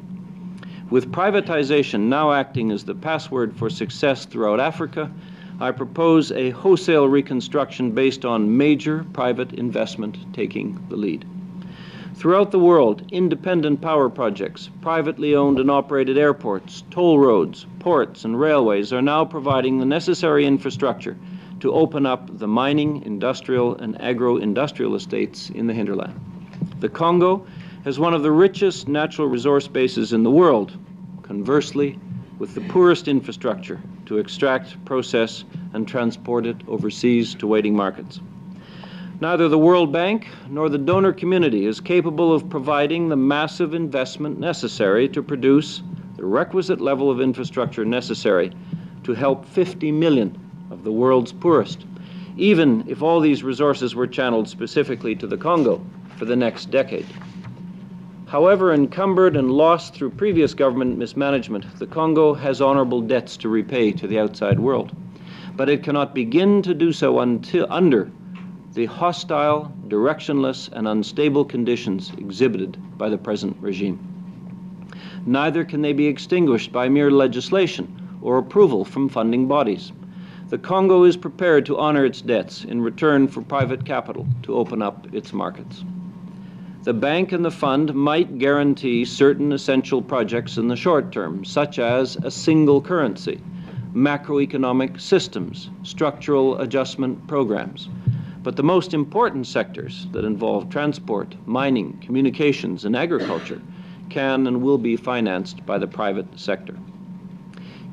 With privatization now acting as the password for success throughout Africa, I propose a wholesale reconstruction based on major private investment taking the lead. Throughout the world, independent power projects, privately owned and operated airports, toll roads, ports, and railways are now providing the necessary infrastructure to open up the mining, industrial, and agro-industrial estates in the hinterland. The Congo has one of the richest natural resource bases in the world, conversely, with the poorest infrastructure to extract, process, and transport it overseas to waiting markets. Neither the World Bank nor the donor community is capable of providing the massive investment necessary to produce the requisite level of infrastructure necessary to help 50 million of the world's poorest, even if all these resources were channeled specifically to the Congo for the next decade. However encumbered and lost through previous government mismanagement, the Congo has honorable debts to repay to the outside world. But it cannot begin to do so until under the hostile, directionless, and unstable conditions exhibited by the present regime. Neither can they be extinguished by mere legislation or approval from funding bodies. The Congo is prepared to honor its debts in return for private capital to open up its markets. The bank and the fund might guarantee certain essential projects in the short term, such as a single currency, macroeconomic systems, structural adjustment programs. But the most important sectors that involve transport, mining, communications, and agriculture can and will be financed by the private sector.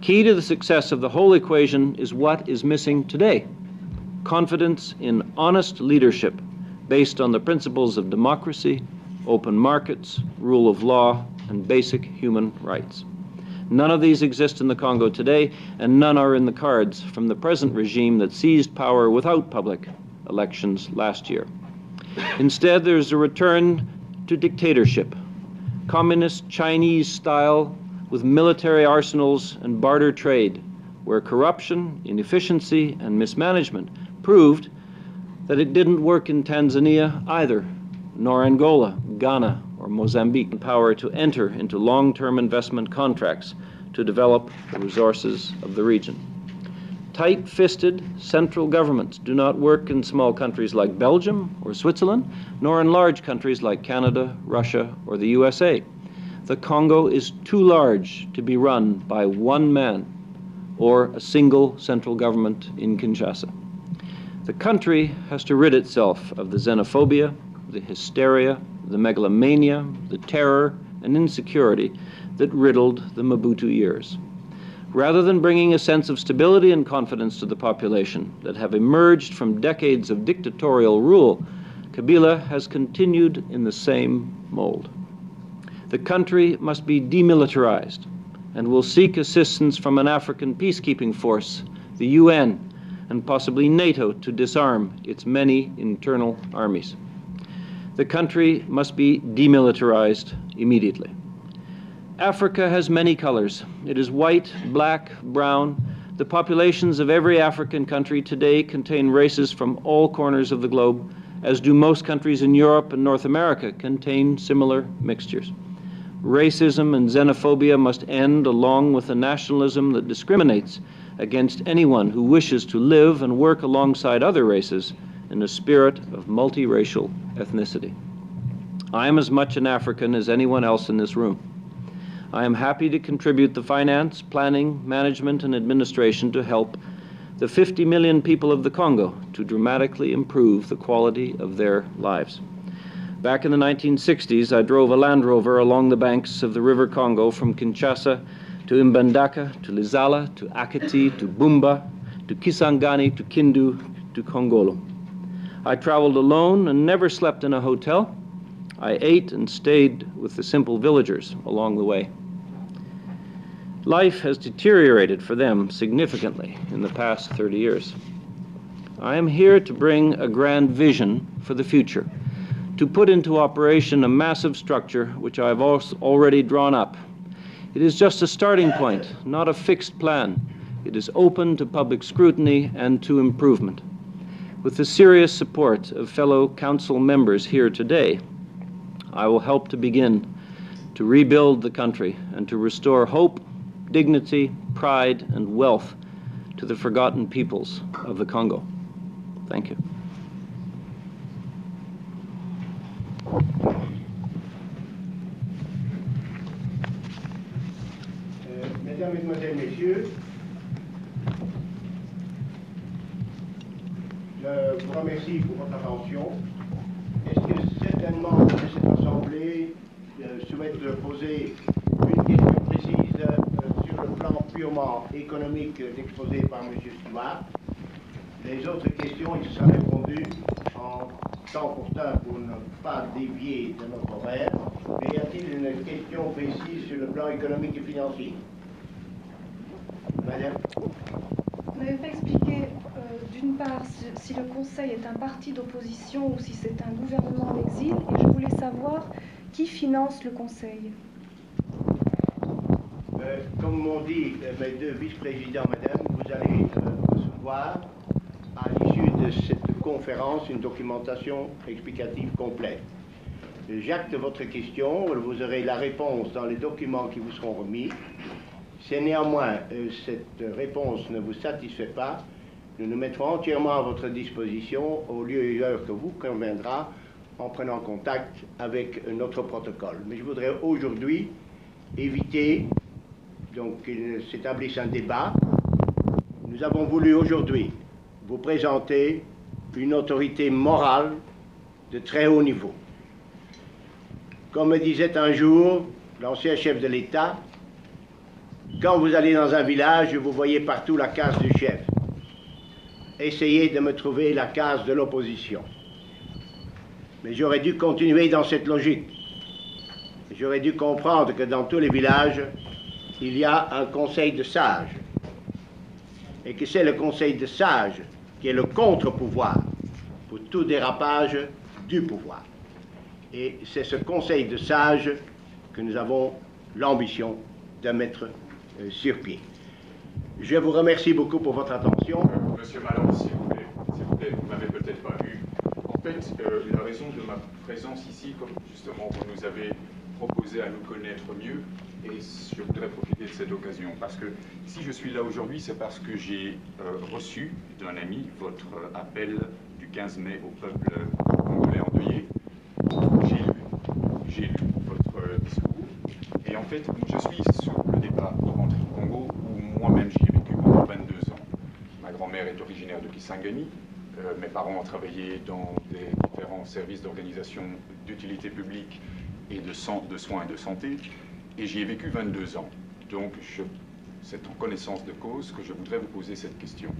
Key to the success of the whole equation is what is missing today: confidence in honest leadership based on the principles of democracy, open markets, rule of law, and basic human rights. None of these exist in the Congo today, and none are in the cards from the present regime that seized power without public elections last year. Instead, there's a return to dictatorship, communist Chinese style, with military arsenals and barter trade, where corruption, inefficiency, and mismanagement proved that it didn't work in Tanzania either, nor Angola, Ghana, or Mozambique. Power to enter into long-term investment contracts to develop the resources of the region. Tight-fisted central governments do not work in small countries like Belgium or Switzerland, nor in large countries like Canada, Russia, or the USA. The Congo is too large to be run by one man or a single central government in Kinshasa. The country has to rid itself of the xenophobia, the hysteria, the megalomania, the terror, and insecurity that riddled the Mobutu years. Rather than bringing a sense of stability and confidence to the population that have emerged from decades of dictatorial rule, Kabila has continued in the same mold. The country must be demilitarized, and will seek assistance from an African peacekeeping force, the UN, and possibly NATO to disarm its many internal armies. The country must be demilitarized immediately. Africa has many colors. It is white, black, brown. The populations of every African country today contain races from all corners of the globe, as do most countries in Europe and North America contain similar mixtures. Racism and xenophobia must end, along with a nationalism that discriminates against anyone who wishes to live and work alongside other races in a spirit of multiracial ethnicity. I am as much an African as anyone else in this room. I am happy to contribute the finance, planning, management, and administration to help the 50 million people of the Congo to dramatically improve the quality of their lives. Back in the 1960s, I drove a Land Rover along the banks of the River Congo from Kinshasa to Mbandaka, to Lizala, to Akati, to Bumba, to Kisangani, to Kindu, to Kongolo. I traveled alone and never slept in a hotel. I ate and stayed with the simple villagers along the way. Life has deteriorated for them significantly in the past 30 years. I am here to bring a grand vision for the future, to put into operation a massive structure which I have already drawn up. It is just a starting point, not a fixed plan. It is open to public scrutiny and to improvement. With the serious support of fellow council members here today, I will help to begin to rebuild the country and to restore hope, dignity, pride, and wealth to the forgotten peoples of the Congo. Thank you. Mesdames, Mesdemoiselles, Messieurs, je vous remercie pour votre attention. Est-ce que certains membres de cette Assemblée souhaitent poser une question précise sur le plan purement économique exposé par M. Stuart? Les autres questions, il sera répondu en temps opportun pour ne pas dévier de notre horaire. Mais y a-t-il une question précise sur le plan économique et financier? Madame? Vous n'avez pas expliqué, d'une part, si le Conseil est un parti d'opposition ou si c'est un gouvernement en exil, et je voulais savoir qui finance le Conseil. Comme m'ont dit mes deux vice-présidents, madame, vous allez recevoir, à l'issue de cette conférence, une documentation explicative complète. J'acte votre question, vous aurez la réponse dans les documents qui vous seront remis. Si néanmoins cette réponse ne vous satisfait pas, nous nous mettrons entièrement à votre disposition au lieu et heure que vous conviendra en prenant contact avec notre protocole. Mais je voudrais aujourd'hui éviter donc qu'il s'établisse un débat. Nous avons voulu aujourd'hui vous présenter une autorité morale de très haut niveau. Comme me disait un jour l'ancien chef de l'État, quand vous allez dans un village, vous voyez partout la case du chef. Essayez de me trouver la case de l'opposition. Mais j'aurais dû continuer dans cette logique. J'aurais dû comprendre que dans tous les villages, il y a un conseil de sages. Et que c'est le conseil de sages qui est le contre-pouvoir pour tout dérapage du pouvoir. Et c'est ce conseil de sages que nous avons l'ambition de mettre sur pied. Je vous remercie beaucoup pour votre attention. Monsieur Malon, s'il vous plaît, vous m'avez peut-être pas vu. En fait, la raison de ma présence ici, comme justement vous nous avez proposé à nous connaître mieux, et je voudrais profiter de cette occasion, parce que si je suis là aujourd'hui, c'est parce que j'ai reçu d'un ami votre appel du 15 mai au peuple congolais endeuillé. J'ai lu votre discours, et en fait, je suis sur le départ de rentrer au Congo, où moi-même j'y ai vécu pendant 22 ans. Ma grand-mère est originaire de Kisangani, mes parents ont travaillé dans des différents services d'organisation d'utilité publique et de soins et de santé, et j'y ai vécu 22 ans. Donc, c'est en connaissance de cause que je voudrais vous poser cette question.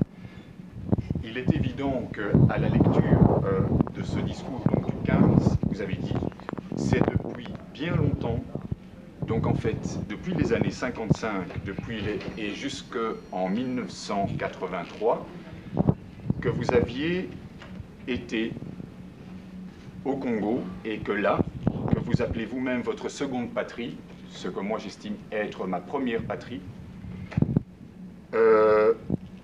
Il est évident qu'à la lecture de ce discours donc, du 15, vous avez dit, c'est depuis bien longtemps Donc en fait, depuis les années 55, et jusqu'en 1983, que vous aviez été au Congo et que là, que vous appelez vous-même votre seconde patrie, ce que moi j'estime être ma première patrie,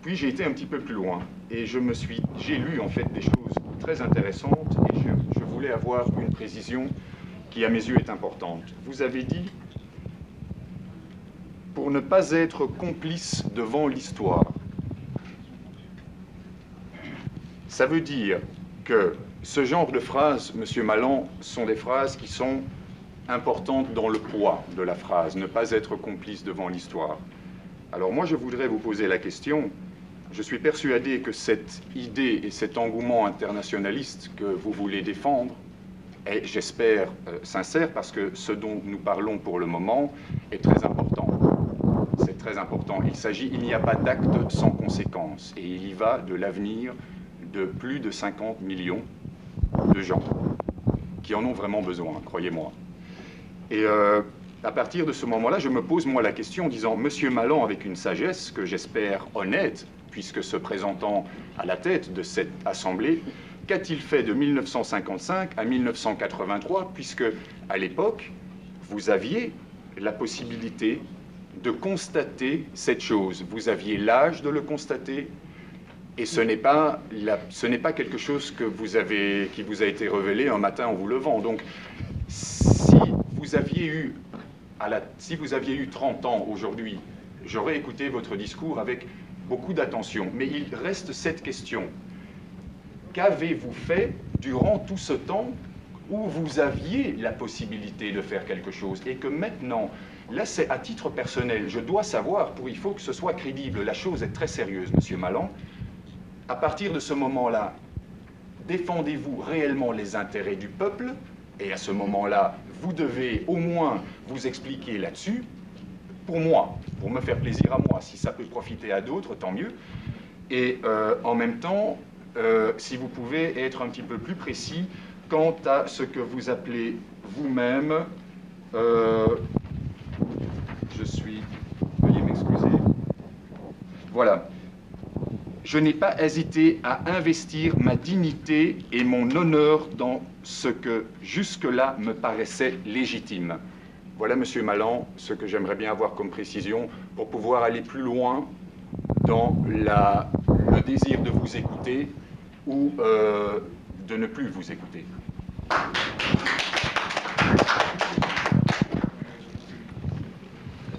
puis j'ai été un petit peu plus loin et j'ai lu en fait des choses très intéressantes et je voulais avoir une précision qui à mes yeux est importante. Vous avez dit, pour ne pas être complice devant l'histoire. Ça veut dire que ce genre de phrases, Monsieur Malan, sont des phrases qui sont importantes dans le poids de la phrase, ne pas être complice devant l'histoire. Alors moi, je voudrais vous poser la question. Je suis persuadé que cette idée et cet engouement internationaliste que vous voulez défendre est, j'espère, sincère, parce que ce dont nous parlons pour le moment est très important. C'est très important. Il n'y a pas d'acte sans conséquence. Et il y va de l'avenir de plus de 50 millions de gens qui en ont vraiment besoin, croyez-moi. Et à partir de ce moment-là, je me pose, moi, la question en disant, Monsieur Malan, avec une sagesse que j'espère honnête, puisque se présentant à la tête de cette Assemblée, qu'a-t-il fait de 1955 à 1983, puisque, à l'époque, vous aviez la possibilité de constater cette chose. Vous aviez l'âge de le constater, et ce n'est pas quelque chose qui vous a été révélé un matin en vous levant. Donc, si vous aviez eu 30 ans aujourd'hui, j'aurais écouté votre discours avec beaucoup d'attention. Mais il reste cette question. Qu'avez-vous fait durant tout ce temps où vous aviez la possibilité de faire quelque chose et que maintenant, là c'est à titre personnel, je dois savoir, il faut que ce soit crédible, la chose est très sérieuse, Monsieur Malan. À partir de ce moment-là, défendez-vous réellement les intérêts du peuple? Et à ce moment-là, vous devez au moins vous expliquer là-dessus, pour moi, pour me faire plaisir à moi. Si ça peut profiter à d'autres, tant mieux. Et en même temps, si vous pouvez être un petit peu plus précis quant à ce que vous appelez vous-même, veuillez m'excuser, voilà. Je n'ai pas hésité à investir ma dignité et mon honneur dans ce que jusque-là me paraissait légitime. Voilà, Monsieur Malan, ce que j'aimerais bien avoir comme précision pour pouvoir aller plus loin dans le désir de vous écouter ou de ne plus vous écouter.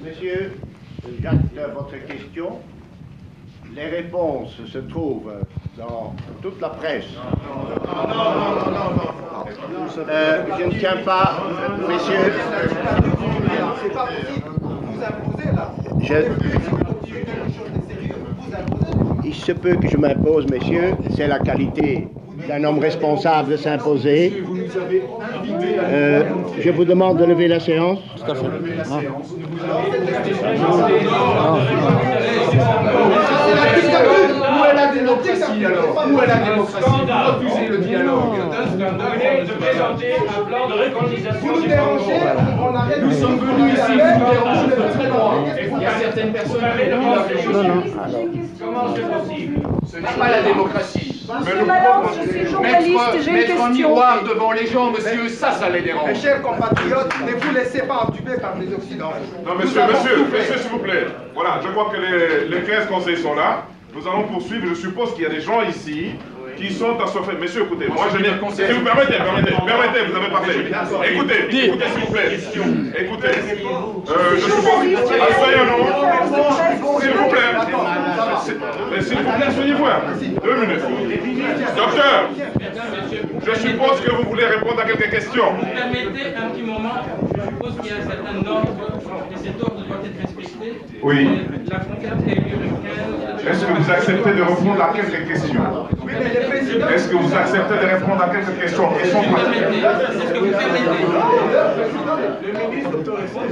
Monsieur, j'acte votre question. Les réponses se trouvent dans toute la presse. Je ne tiens pas, messieurs. C'est pas possible. Vous imposez là. Il se peut que je m'impose, messieurs. C'est la qualité d'un homme responsable de s'imposer. Je vous demande de lever la séance. Tout à fait. Où est la démocratie alors? Où est la démocratie? Vous refusez le dialogue. Vous venez de présenter un plan de réconciliation. Vous nous dérangez, on arrête. Nous sommes venus ici, vous dérangez de très loin. Et il y a certaines personnes qui demandent des choses. Comment c'est possible? Ce n'est pas la démocratie. Monsieur Malan, je suis journaliste, j'ai une Mettre un question. miroir devant les gens, monsieur, ça les dérange. Mes chers compatriotes, ne vous laissez pas entuber par les Occidentaux. Non, monsieur, s'il vous plaît. Voilà, je vois que les 15 conseillers sont là. Nous allons poursuivre. Je suppose qu'il y a des gens ici qui sont assoiffés. Messieurs, écoutez, moi je n'ai... Si vous permettez, vous avez parlé. Écoutez, s'il vous plaît. Écoutez, je suppose... Asseyons-nous. S'il vous plaît. S'il vous plaît, soyez-vous. 2 minutes. Docteur, je suppose que vous voulez répondre à quelques questions. Vous permettez un petit moment, je suppose qu'il y a un certain ordre, et cet ordre doit être respecté. Oui. La frontière est lieu le 15. Est-ce que vous acceptez de répondre à quelques questions? Est-ce que vous acceptez de répondre à quelques questions? Est-ce que vous permettez? Le ministre peut répondre.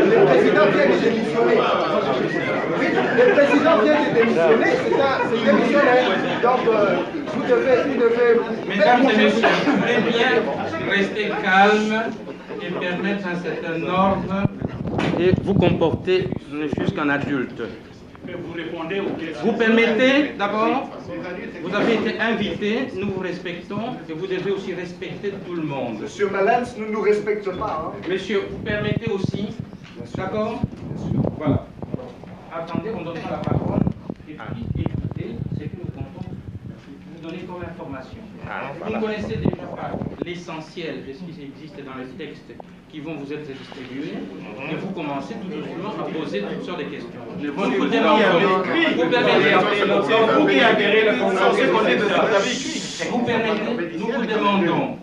Le président vient de démissionner. Oui, le président vient de démissionner, c'est démissionnaire. Donc, vous Mesdames et messieurs, je voudrais bien rester calme et permettre un certain ordre et vous comporter jusqu'en adulte. Vous répondez aux questions. Vous permettez d'abord, vous avez été invité, nous vous respectons et vous devez aussi respecter tout le monde. Monsieur Malens ne nous respecte pas. Hein. Monsieur, vous permettez aussi, d'accord? Voilà. Attendez, on ne donne pas la parole. Et puis, écoutez ce que nous comptons vous donner comme information. Vous ne connaissez déjà pas l'essentiel de ce qui existe dans les textes qui vont vous être distribués, et vous commencez tout doucement à poser toutes sortes de questions. Nous vous demandons, vous permettez, nous vous demandons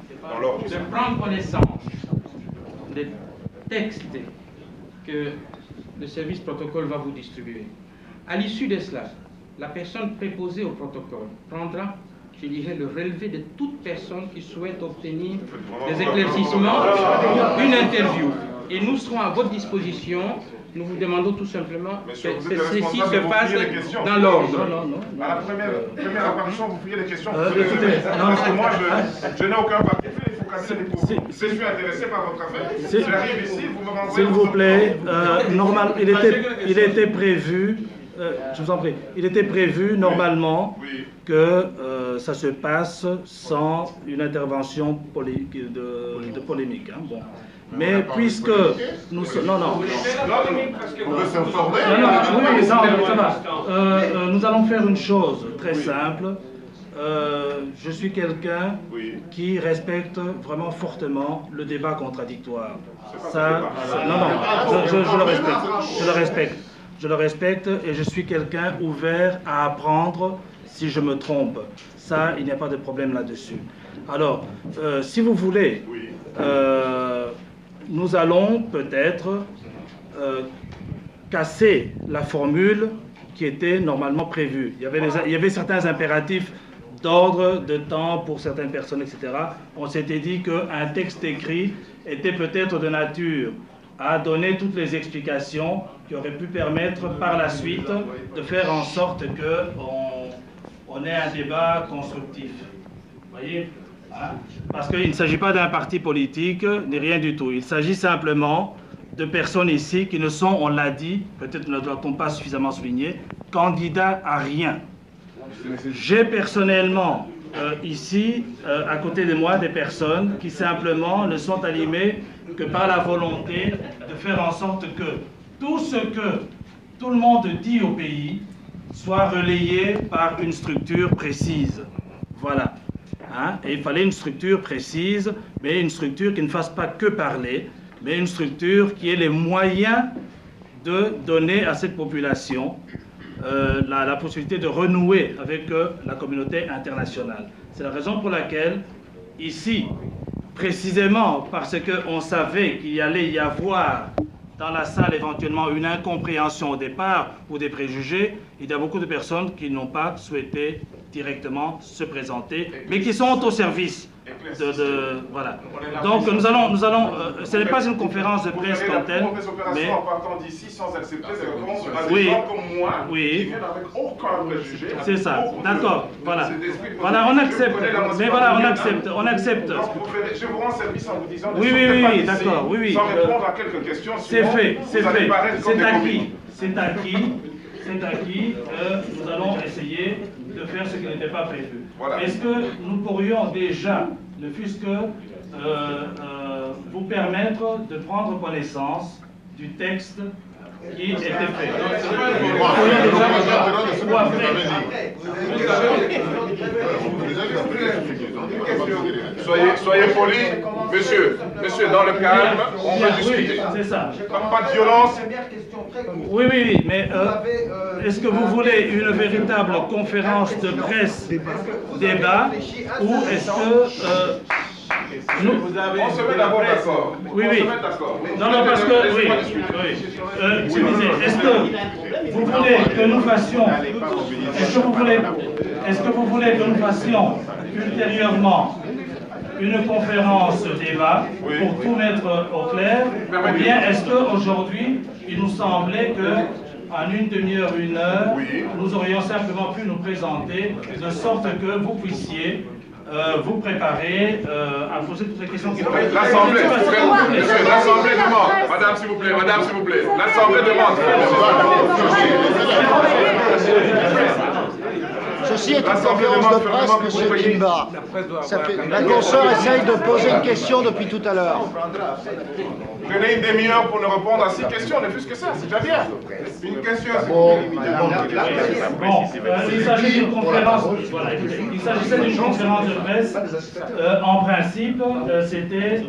de prendre connaissance des textes que le service protocole va vous distribuer. À l'issue de cela, la personne préposée au protocole prendra, je dirais, le relevé de toute personne qui souhaite obtenir des éclaircissements, une interview. Et nous serons à votre disposition. Nous vous demandons tout simplement que ceci se passe dans l'ordre. À la première apparition, vous fouillez les questions. Parce que moi, je n'ai aucun parti. Il faut casser les propos. Si je suis intéressé par votre affaire, j'arrive ici, vous me renvoyez. S'il vous plaît, normal, il était prévu. Je vous en prie. Il était prévu normalement que ça se passe sans une intervention de polémique. Hein. Bon. Mais puisque nous... Nous allons faire une chose très simple. Je suis quelqu'un qui respecte vraiment fortement le débat contradictoire. Je le respecte et je suis quelqu'un ouvert à apprendre si je me trompe. Ça, il n'y a pas de problème là-dessus. Alors, si vous voulez, nous allons peut-être casser la formule qui était normalement prévue. Il y avait certains impératifs d'ordre, de temps pour certaines personnes, etc. On s'était dit qu'un texte écrit était peut-être de nature à donner toutes les explications qui auraient pu permettre par la suite de faire en sorte qu'on ait un débat constructif. Vous voyez? Parce qu'il ne s'agit pas d'un parti politique, ni rien du tout. Il s'agit simplement de personnes ici qui ne sont, on l'a dit, peut-être ne doit-on pas suffisamment souligner, candidats à rien. J'ai personnellement ici, à côté de moi, des personnes qui simplement ne sont animées que par la volonté de faire en sorte que tout ce que tout le monde dit au pays soit relayé par une structure précise. Voilà. Hein? Et il fallait une structure précise, mais une structure qui ne fasse pas que parler, mais une structure qui ait les moyens de donner à cette population la possibilité de renouer avec la communauté internationale. C'est la raison pour laquelle, ici, précisément parce qu'on savait qu'il y allait y avoir dans la salle éventuellement une incompréhension au départ ou des préjugés, il y a beaucoup de personnes qui n'ont pas souhaité directement se présenter, mais qui sont au service voilà. Donc nous allons ce n'est pas une conférence de presse comme telle, mais en partant d'ici sans accepter de répondre à des gens comme moi qui viennent avec aucun préjugé. C'est ça, d'accord, voilà. Voilà, on accepte, mais voilà, on accepte. Je vous rends service en vous disant de oui, d'accord, oui. Sans répondre à quelques questions. C'est fait, c'est acquis. Nous allons essayer de faire ce qui n'était pas prévu. Voilà. Est-ce que nous pourrions déjà, ne fût-ce que vous permettre de prendre connaissance du texte qui était fait? Soyez polis, monsieur, dans le calme, on va discuter. C'est ça. Pas de violence. Oui, mais est-ce que vous voulez une véritable conférence de presse débat ou est-ce que on se met d'abord d'accord. Oui. Non, parce que tu disais, est-ce que vous voulez que nous fassions ultérieurement une conférence débat pour tout mettre au clair, ou bien est-ce qu'aujourd'hui il nous semblait que en une demi-heure, une heure, nous aurions simplement pu nous présenter de sorte que vous puissiez vous préparer à poser toutes les questions qui peuvent être. L'Assemblée demande. Madame, s'il vous plaît, madame, s'il vous plaît. L'Assemblée demande. Ceci est une conférence de presse, monsieur Kimba. La consoeur essaye de poser une question depuis tout à l'heure. Prenez une demi-heure pour nous répondre à 6 questions, ne plus que ça, c'est déjà bien. Une question. Il s'agit d'une conférence. Voilà, il s'agissait d'une conférence de presse. En principe, c'était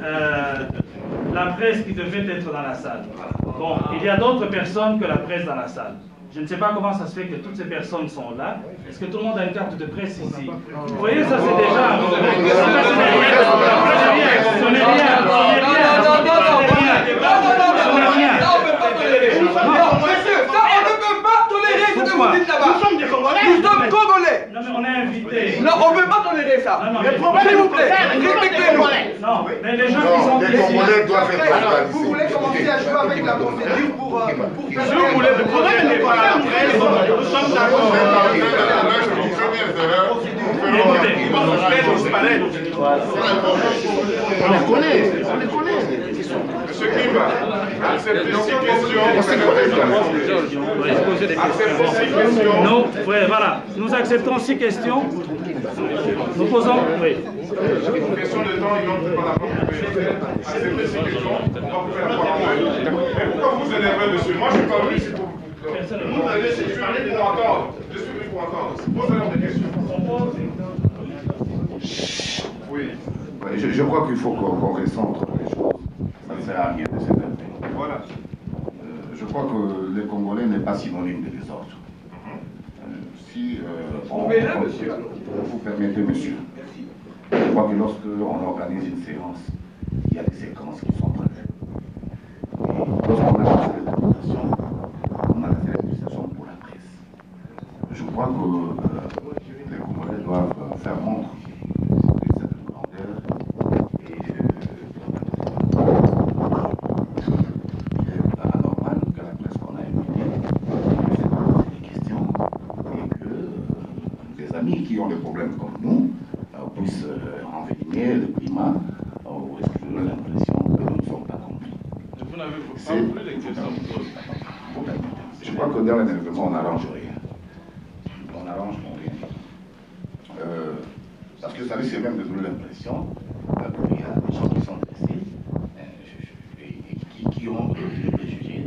la presse qui devait être dans la salle. Bon, il y a d'autres personnes que la presse dans la salle. Je ne sais pas comment ça se fait que toutes ces personnes sont là. Est-ce que tout le monde a une carte de presse ici? Vous voyez, ça c'est déjà... Ce n'est rien. Nous sommes des Congolais. Nous sommes Congolais. Non, mais on est invités. Non, on ne peut pas tolérer ça. Le problème, s'il vous plaît, respectez-nous. Non, mais les gens qui sont ici... Vous voulez commencer à jouer avec la procédure pour faire... Si vous voulez, le problème n'est pas la presse. Nous sommes d'accord. On les connaît. Monsieur Kimba, acceptez 6 questions. Non, oui, voilà. Nous acceptons 6 questions. Nous posons. Oui. Question de temps, ils n'ont pas la parole. Acceptez 6 questions. On va vous faire la parole. Mais pourquoi vous énervez, monsieur? Moi, je suis pas venu ici pour vous. Vous allez, je suis venu pour entendre. Je suis venu pour entendre. Posez-leur des questions. Oui. Je crois qu'il faut qu'on recentre les choses. Ça ne sert à rien de s'énerver. Voilà. Je crois que les Congolais n'est pas synonyme de désordre. Si vous permettez, monsieur, je crois que lorsque on organise une séance, il y a des séquences qui sont prévues. Lorsqu'on a la réglementation, on a la réglementation pour la presse. Je crois que les Congolais doivent faire montre qui ont des problèmes comme nous puissent envenimer le climat où est-ce que j'ai l'impression que nous ne sommes pas compris. Vous n'avez pas plus de questions. Je crois que dans l'énervement, on n'arrange rien. On n'arrange rien. Parce que ça risque même de donner l'impression qu'il y a des gens qui sont blessés et qui ont des préjugés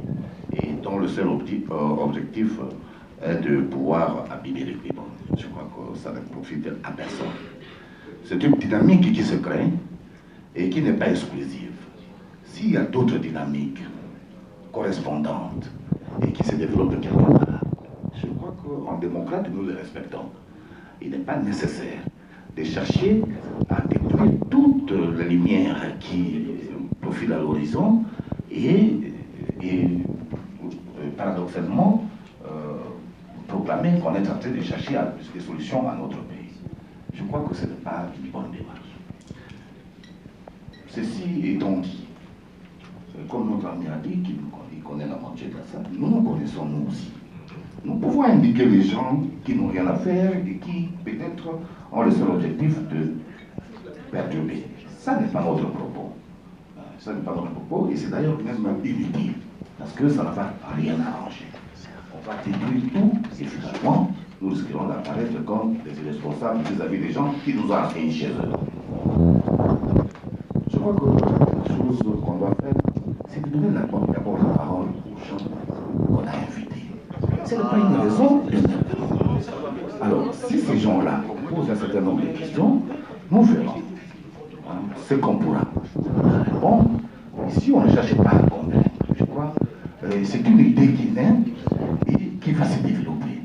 et dont le seul objectif est de pouvoir abîmer le climat. Je crois que ça ne profite à personne. C'est une dynamique qui se crée et qui n'est pas exclusive. S'il y a d'autres dynamiques correspondantes et qui se développent quelque part, je crois qu'en démocrate, nous les respectons. Il n'est pas nécessaire de chercher à détruire toutes les lumières qui profilent à l'horizon et paradoxalement, proclamer qu'on est en train de chercher des solutions à notre pays. Je crois que ce n'est pas une bonne démarche. Ceci étant dit, comme notre ami a dit, qu'il connaît la moitié de ça, nous connaissons nous aussi. Nous pouvons indiquer les gens qui n'ont rien à faire et qui peut-être ont le seul objectif de perturber. Ça n'est pas notre propos. Ça n'est pas notre propos et c'est d'ailleurs même inutile parce que ça ne va rien arranger. On va détruire tout et finalement, nous risquerons d'apparaître comme des irresponsables vis-à-vis des gens qui nous ont accueillis chez eux. Je crois que la chose qu'on doit faire, c'est de donner d'abord la parole aux gens qu'on a invités. Ce n'est pas une raison d'énervement. Alors, si ces gens-là posent un certain nombre de questions, nous verrons ce qu'on pourra répondre. Ici, on ne cherche pas à convaincre. Je crois c'est une idée qui naît et qui va se développer.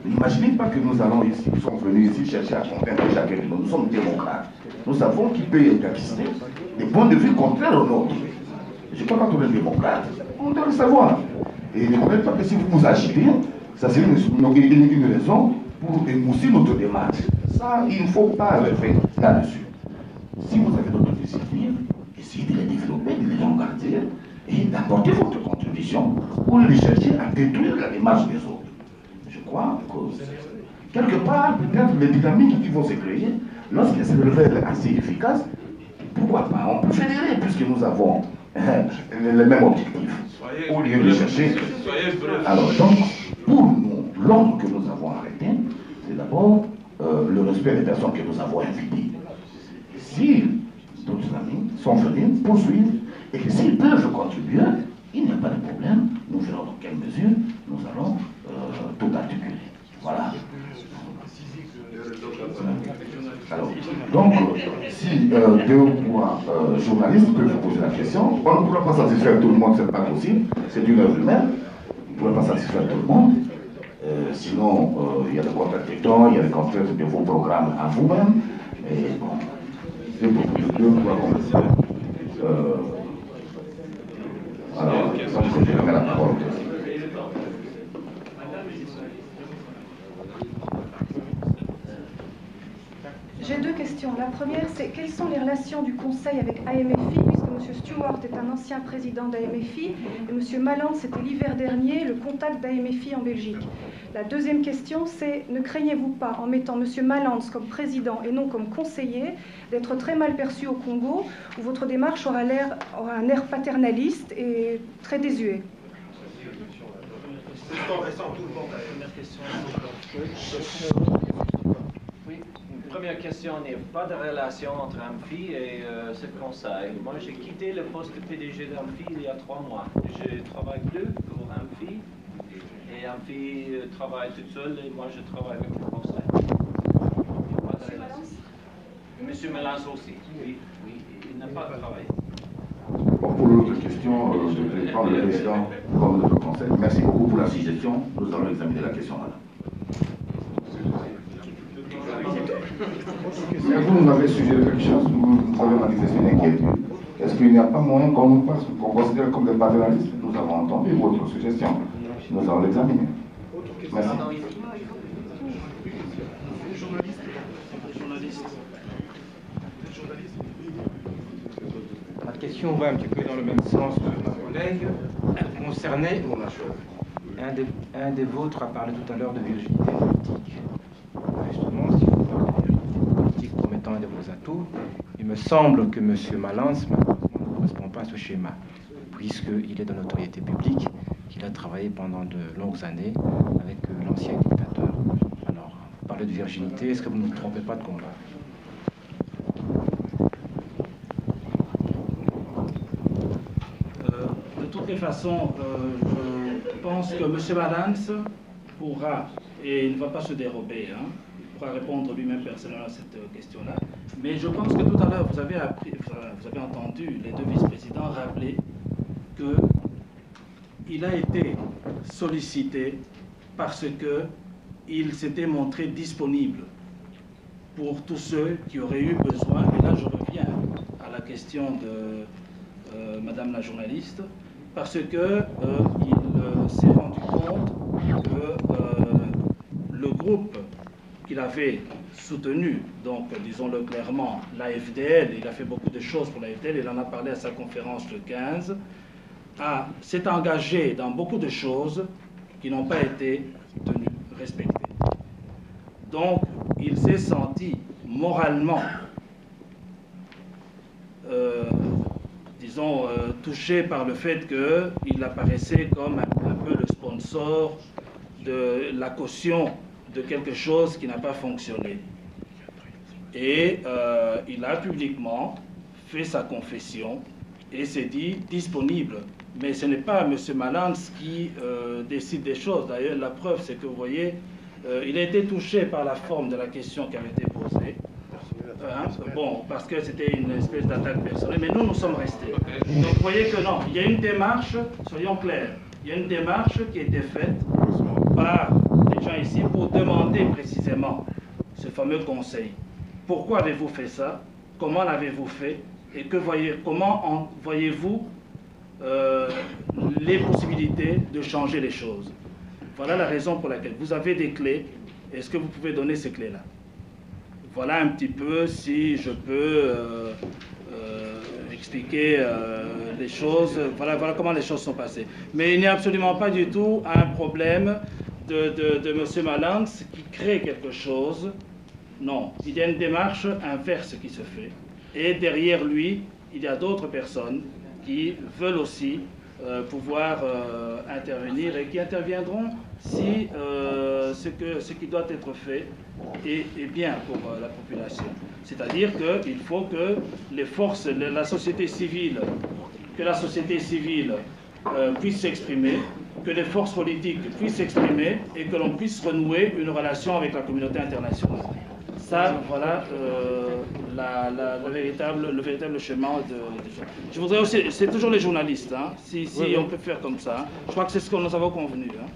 N'imaginez pas que nous allons ici, nous sommes venus ici chercher à convaincre chacun de nous. Nous sommes démocrates. Nous savons qu'il peut exister des points de vue contraires aux nôtres. Je crois que quand on est démocrate, on doit le savoir. Et ne croyez pas que si vous vous agitez, ça c'est une raison pour émousser notre démarche. Ça, il ne faut pas le faire là-dessus. Si vous avez d'autres disciplines, essayez de les développer, de les engager, et d'apporter votre contribution ou de chercher à détruire la démarche des autres. Je crois que quelque part, peut-être les dynamiques qui vont se créer, lorsqu'elles se révèlent assez efficaces, pourquoi pas? On peut fédérer puisque nous avons le même objectif. Au lieu de chercher. Alors donc, pour nous, l'ordre que nous avons arrêté, c'est d'abord le respect des personnes que nous avons invitées. Si d'autres amis sont venus poursuivre et que s'ils peuvent contribuer, il n'y a pas de problème. Nous verrons dans quelle mesure nous allons tout articuler. Voilà. Alors, donc, si 2 ou 3 journalistes peuvent poser la question, on ne pourra pas satisfaire tout le monde, ce n'est pas possible, c'est une œuvre humaine, on ne pourra pas satisfaire tout le monde. Sinon, il y a des contradictions, il y a des contraintes de vos programmes à vous-même, et bon, c'est beaucoup de 2 ou 3 conversations. Alors, je donnerai la parole. J'ai 2 questions. La première, c'est quelles sont les relations du Conseil avec AMFI, puisque M. Stewart est un ancien président d'AMFI et M. Malland, c'était l'hiver dernier, le contact d'AMFI en Belgique. La deuxième question, c'est ne craignez-vous pas, en mettant M. Malland comme président et non comme conseiller, d'être très mal perçu au Congo, où votre démarche aura un air paternaliste et très désuet? Première question, il n'y a pas de relation entre AMFI et ce conseil. Moi, j'ai quitté le poste de PDG d'AMFI il y a 3 mois. Je travaille plus pour AMFI et AMFI travaille toute seule et moi, je travaille avec le conseil. Monsieur Malance aussi, oui, il n'a pas travaillé. Bon, pour l'autre question, je vais prendre le président comme notre conseil. Merci beaucoup pour la suggestion. Nous allons examiner la question là. Mais vous nous avez suggéré quelque chose, vous avez manifesté une inquiétude. Est-ce qu'il n'y a pas moyen qu'on considère comme des paternalistes? Nous avons entendu votre suggestion. Nous allons l'examiner. Merci. Ma question va un petit peu dans le même sens que ma collègue. Elle concernait un des vôtres a parlé tout à l'heure de virginité politique. Justement, si vous parlez de virginité politique comme étant un de vos atouts, il me semble que M. Malance, malheureusement, ne correspond pas à ce schéma, puisqu'il est de notoriété publique, qu'il a travaillé pendant de longues années avec l'ancien dictateur. Alors, vous parlez de virginité, est-ce que vous ne vous trompez pas de combat? De toutes les façons, je pense que M. Malance pourra, et il ne va pas se dérober, hein, il pourra répondre lui-même personnellement à cette question-là. Mais je pense que tout à l'heure, vous avez entendu les 2 vice-présidents rappeler qu'il a été sollicité parce qu'il s'était montré disponible pour tous ceux qui auraient eu besoin. Et là, je reviens à la question de Madame la journaliste, parce qu'il s'est rendu compte que le groupe qu'il avait soutenu, donc disons-le clairement, l'AFDL, il a fait beaucoup de choses pour l'AFDL, il en a parlé à sa conférence le 15, s'est engagé dans beaucoup de choses qui n'ont pas été tenues, respectées. Donc, il s'est senti moralement, disons, touché par le fait qu'il apparaissait comme un peu le sponsor de la caution de quelque chose qui n'a pas fonctionné. Et il a publiquement fait sa confession et s'est dit disponible. Mais ce n'est pas M. Malance qui décide des choses. D'ailleurs, la preuve, c'est que vous voyez, il a été touché par la forme de la question qui avait été posée. Bon, parce que c'était une espèce d'attaque personnelle, mais nous sommes restés. Donc vous voyez que non, il y a une démarche, soyons clairs, il y a une démarche qui a été faite par des gens ici pour demander précisément ce fameux conseil. Pourquoi avez-vous fait ça? Comment l'avez-vous fait? Et comment voyez-vous les possibilités de changer les choses? Voilà la raison pour laquelle vous avez des clés. Est-ce que vous pouvez donner ces clés-là? Voilà un petit peu, si je peux expliquer les choses, voilà comment les choses sont passées. Mais il n'y a absolument pas du tout un problème de M. Malins qui crée quelque chose. Non, il y a une démarche inverse qui se fait. Et derrière lui, il y a d'autres personnes qui veulent aussi pouvoir intervenir et qui interviendront si ce qui doit être fait est bien pour la population. C'est-à-dire qu'il faut que les forces, la société civile puisse s'exprimer, que les forces politiques puissent s'exprimer et que l'on puisse renouer une relation avec la communauté internationale. Ça, voilà le véritable chemin de... Je voudrais aussi, c'est toujours les journalistes, hein, si on peut faire comme ça. Je crois que c'est ce que nous avons convenu. Hein.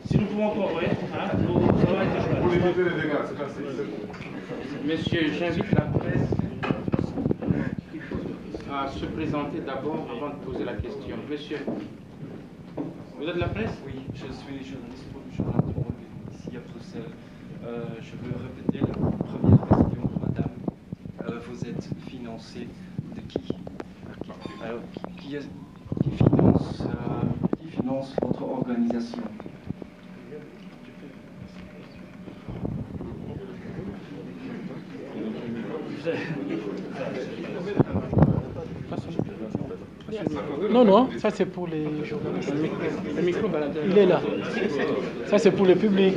Si nous pouvons corroborer, nous allons être journalistes. Monsieur, j'invite la presse à se présenter d'abord avant de poser la question. Monsieur, vous êtes de la presse? Oui, je suis journaliste pour le journal de Rôle ici à Bruxelles. Je veux répéter la première question, madame. Vous êtes financé de qui? Qui finance votre organisation? Non, ça c'est pour les journalistes. Le micro, il est là. Ça c'est pour le public.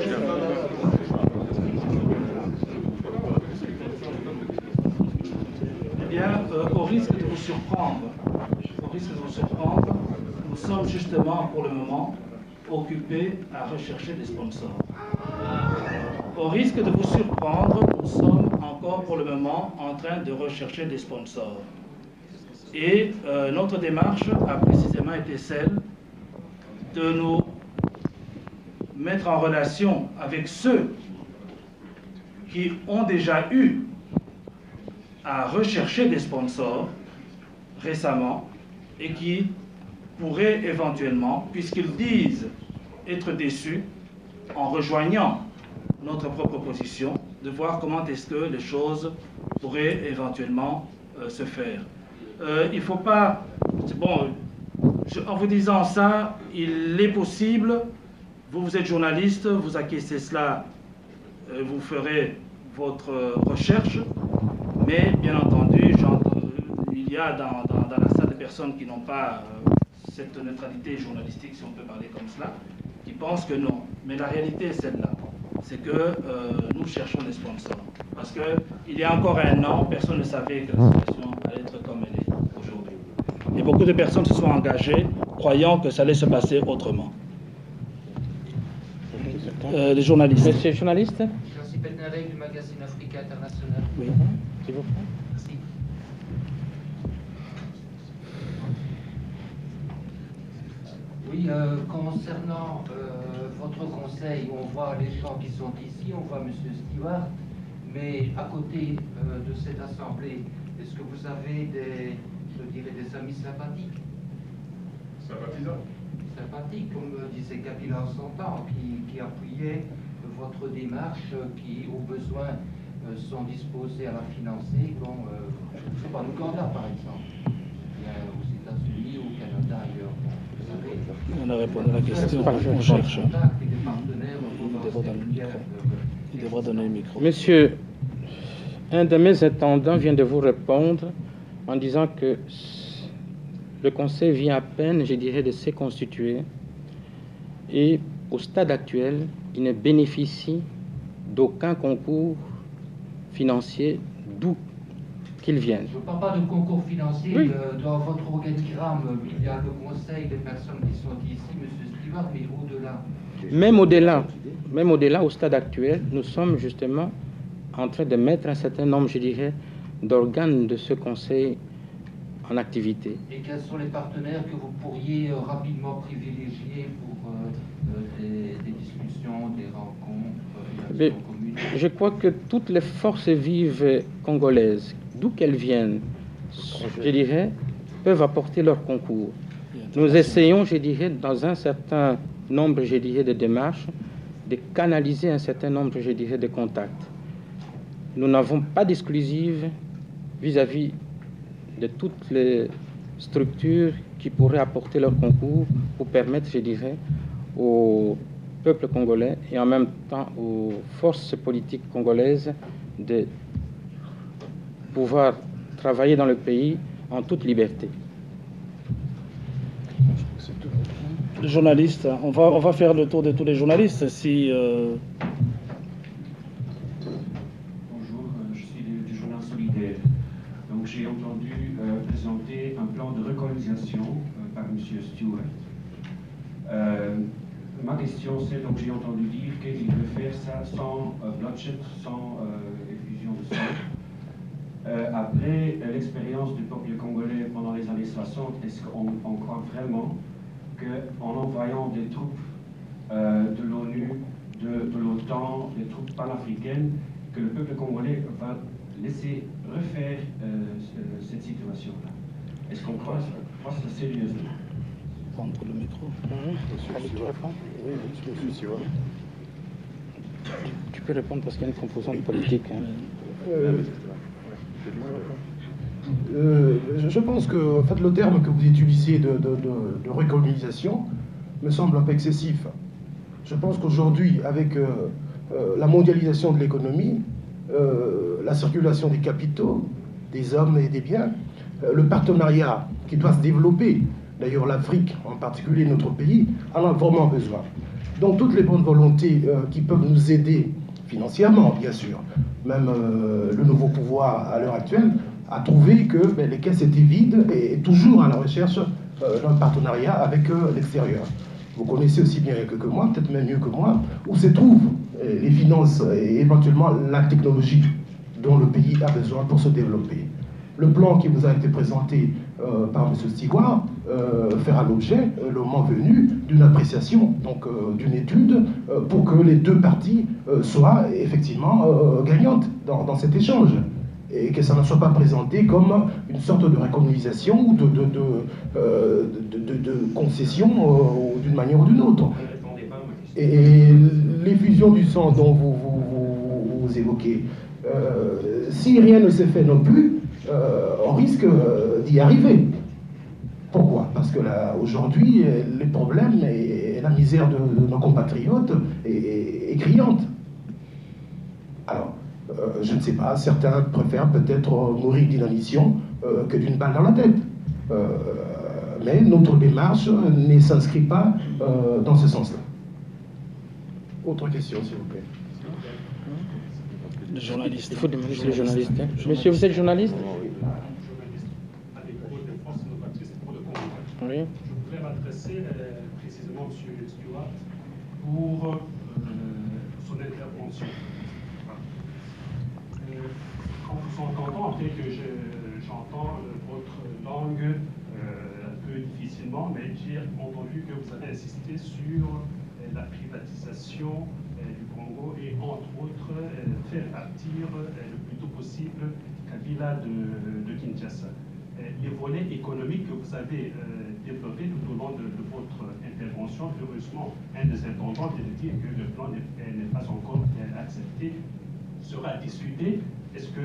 Eh bien, au risque de vous surprendre, nous sommes justement pour le moment occupés à rechercher des sponsors. Au risque de vous surprendre, nous sommes encore pour le moment en train de rechercher des sponsors. Et notre démarche a précisément été celle de nous mettre en relation avec ceux qui ont déjà eu à rechercher des sponsors récemment et qui pourraient éventuellement, puisqu'ils disent être déçus, en rejoignant notre propre position, de voir comment est-ce que les choses pourraient éventuellement se faire. Il ne faut pas... Bon, en vous disant ça, il est possible, vous êtes journaliste, vous acquiescez cela, vous ferez votre recherche, mais bien entendu, il y a dans la salle des personnes qui n'ont pas cette neutralité journalistique, si on peut parler comme cela, qui pensent que non. Mais la réalité est celle-là, c'est que nous cherchons des sponsors. Parce qu'il y a encore un an, personne ne savait que la situation allait être comme elle est aujourd'hui. Et beaucoup de personnes se sont engagées, croyant que ça allait se passer autrement. Les journalistes. Monsieur le journaliste. Je suis Petnarek du magazine Africa International. Oui, s'il vous plaît. Merci. Oui, concernant votre conseil, on voit les gens qui sont ici, on voit M. Stewart, mais à côté de cette assemblée, est-ce que vous avez des amis sympathiques? Sympathisants? Sympathiques, comme disait Kabila en son temps, qui appuyaient votre démarche, qui au besoin sont disposés à la financer, comme, je ne sais pas, l'Ouganda par exemple, aux États-Unis, au Canada, ailleurs. On a répondu à la question, on cherche. Il devra donner le micro. Monsieur, un de mes intendants vient de vous répondre en disant que le Conseil vient à peine, je dirais, de se constituer et au stade actuel, il ne bénéficie d'aucun concours financier d'où qu'ils viennent. Je ne parle pas de concours financier. Oui. Dans votre organigramme, il y a le conseil des personnes qui sont ici, M. Stewart, mais au-delà. Même au-delà, au stade actuel, nous sommes justement en train de mettre un certain nombre, je dirais, d'organes de ce conseil en activité. Et quels sont les partenaires que vous pourriez rapidement privilégier pour des discussions, des rencontres, des actions communes? Je crois que toutes les forces vives congolaises, d'où qu'elles viennent, je dirais, peuvent apporter leur concours. Nous essayons, je dirais, dans un certain nombre, je dirais, de démarches, de canaliser un certain nombre, je dirais, de contacts. Nous n'avons pas d'exclusive vis-à-vis de toutes les structures qui pourraient apporter leur concours pour permettre, je dirais, au peuple congolais et en même temps aux forces politiques congolaises de pouvoir travailler dans le pays en toute liberté. Les journalistes, on va faire le tour de tous les journalistes. Si, Bonjour, je suis du journal Solidaire. Donc j'ai entendu présenter un plan de recolonisation par M. Stewart. Ma question c'est, donc j'ai entendu dire qu'il veut faire ça sans bloodshed, sans effusion de sang. Après l'expérience du peuple congolais pendant les années 60, est-ce qu'on croit vraiment qu'en envoyant des troupes de l'ONU, de l'OTAN, des troupes panafricaines, que le peuple congolais va laisser refaire cette situation-là? Est-ce qu'on croit ça sérieusement? Prendre le micro. Tu peux répondre parce qu'il y a une composante politique. Je pense que en fait, le terme que vous utilisez de recolonisation me semble un peu excessif. Je pense qu'aujourd'hui, avec la mondialisation de l'économie, la circulation des capitaux, des hommes et des biens, le partenariat qui doit se développer, d'ailleurs l'Afrique, en particulier notre pays, en a vraiment besoin. Donc toutes les bonnes volontés qui peuvent nous aider financièrement, bien sûr, même le nouveau pouvoir à l'heure actuelle, a trouvé que les caisses étaient vides et toujours à la recherche d'un partenariat avec l'extérieur. Vous connaissez aussi bien que moi, peut-être même mieux que moi, où se trouvent les finances et éventuellement la technologie dont le pays a besoin pour se développer. Le plan qui vous a été présenté par M. Stewart fera l'objet, le moment venu, d'une appréciation, donc d'une étude, pour que les deux parties soient effectivement gagnantes dans cet échange. Et que ça ne soit pas présenté comme une sorte de recolonisation ou de concession d'une manière ou d'une autre. Et l'effusion du sang dont vous évoquez, si rien ne s'est fait non plus, on risque d'y arriver. Pourquoi? Parce que aujourd'hui, les problèmes et la misère de nos compatriotes est criante. Alors, je ne sais pas, certains préfèrent peut-être mourir d'inanition que d'une balle dans la tête. Mais notre démarche ne s'inscrit pas dans ce sens-là. Autre question, s'il vous plaît. Le journaliste. Il faut demander les journalistes. Monsieur, vous êtes journaliste? Oui. Je voudrais m'adresser précisément à M. Stewart pour son intervention. En vous entendant, après que j'entends votre langue un peu difficilement, mais j'ai entendu que vous avez insisté sur la privatisation du Congo et entre autres faire partir le plus tôt possible Kabila de Kinshasa. Les volets économiques que vous avez développés tout au long de votre intervention, heureusement, un des intendants vient de dire que le plan n'est pas encore accepté, sera discuté. Est-ce que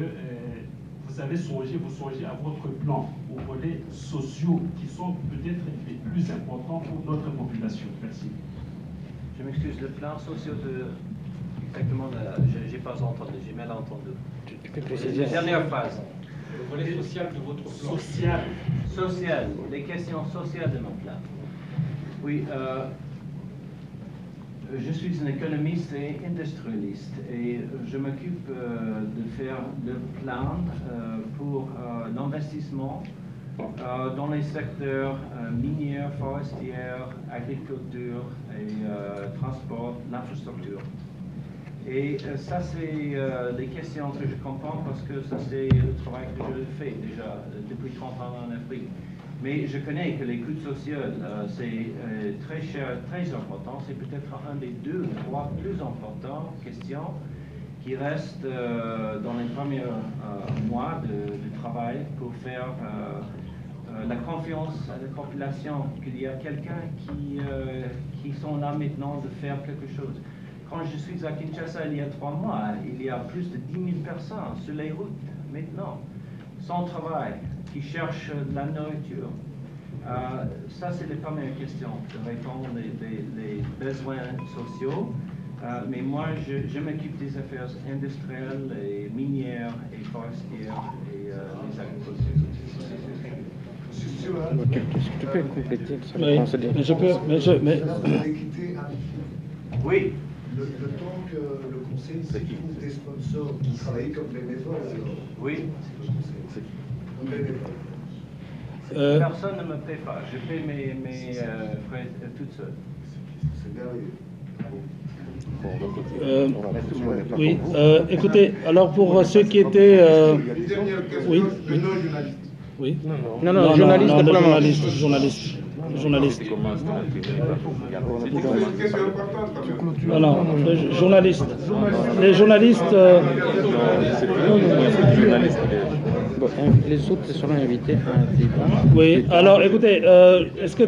vous songez à votre plan aux volets sociaux qui sont peut-être les plus importants pour notre population? Merci. Je m'excuse, le plan social de... Exactement, j'ai pas entendu, j'ai mal entendu. Tu peux préciser. Dernière phrase. Le volet social de votre plan. Social, les questions sociales de mon plan. Oui, je suis un économiste et industrialiste et je m'occupe de faire le plan pour l'investissement dans les secteurs miniers, forestiers, agriculture et transport, l'infrastructure. Et ça, c'est les questions que je comprends parce que ça, c'est le travail que je fais déjà depuis 30 ans en Afrique. Mais je connais que les coûts sociaux, c'est très cher, très important. C'est peut-être un des 2 ou 3 plus importantes questions qui restent dans les premiers mois de travail pour faire la confiance à la population qu'il y a quelqu'un qui sont là maintenant de faire quelque chose. Quand je suis à Kinshasa il y a 3 mois, il y a plus de 10 000 personnes sur les routes maintenant. sans travail, qui cherchent la nourriture. Ça, c'est la première question, de répondre les besoins sociaux. Mais moi, je m'occupe des affaires industrielles et minières et forestières et des agricultures. Tu peux compléter ça? Oui, mais je peux. Oui. Le temps que le conseil trouve des sponsors qui travaillent comme bénévoles, alors. Oui. Comme bénévoles. Personne ne me paie pas. Je paie mes frais toute seule. C'est merveilleux. Oui, écoutez, alors pour ceux qui étaient... oui, le non-journaliste. Oui. Non, journaliste. Non, journaliste. Les journalistes... Les autres seront invités à un débat. Oui, alors écoutez, est-ce que...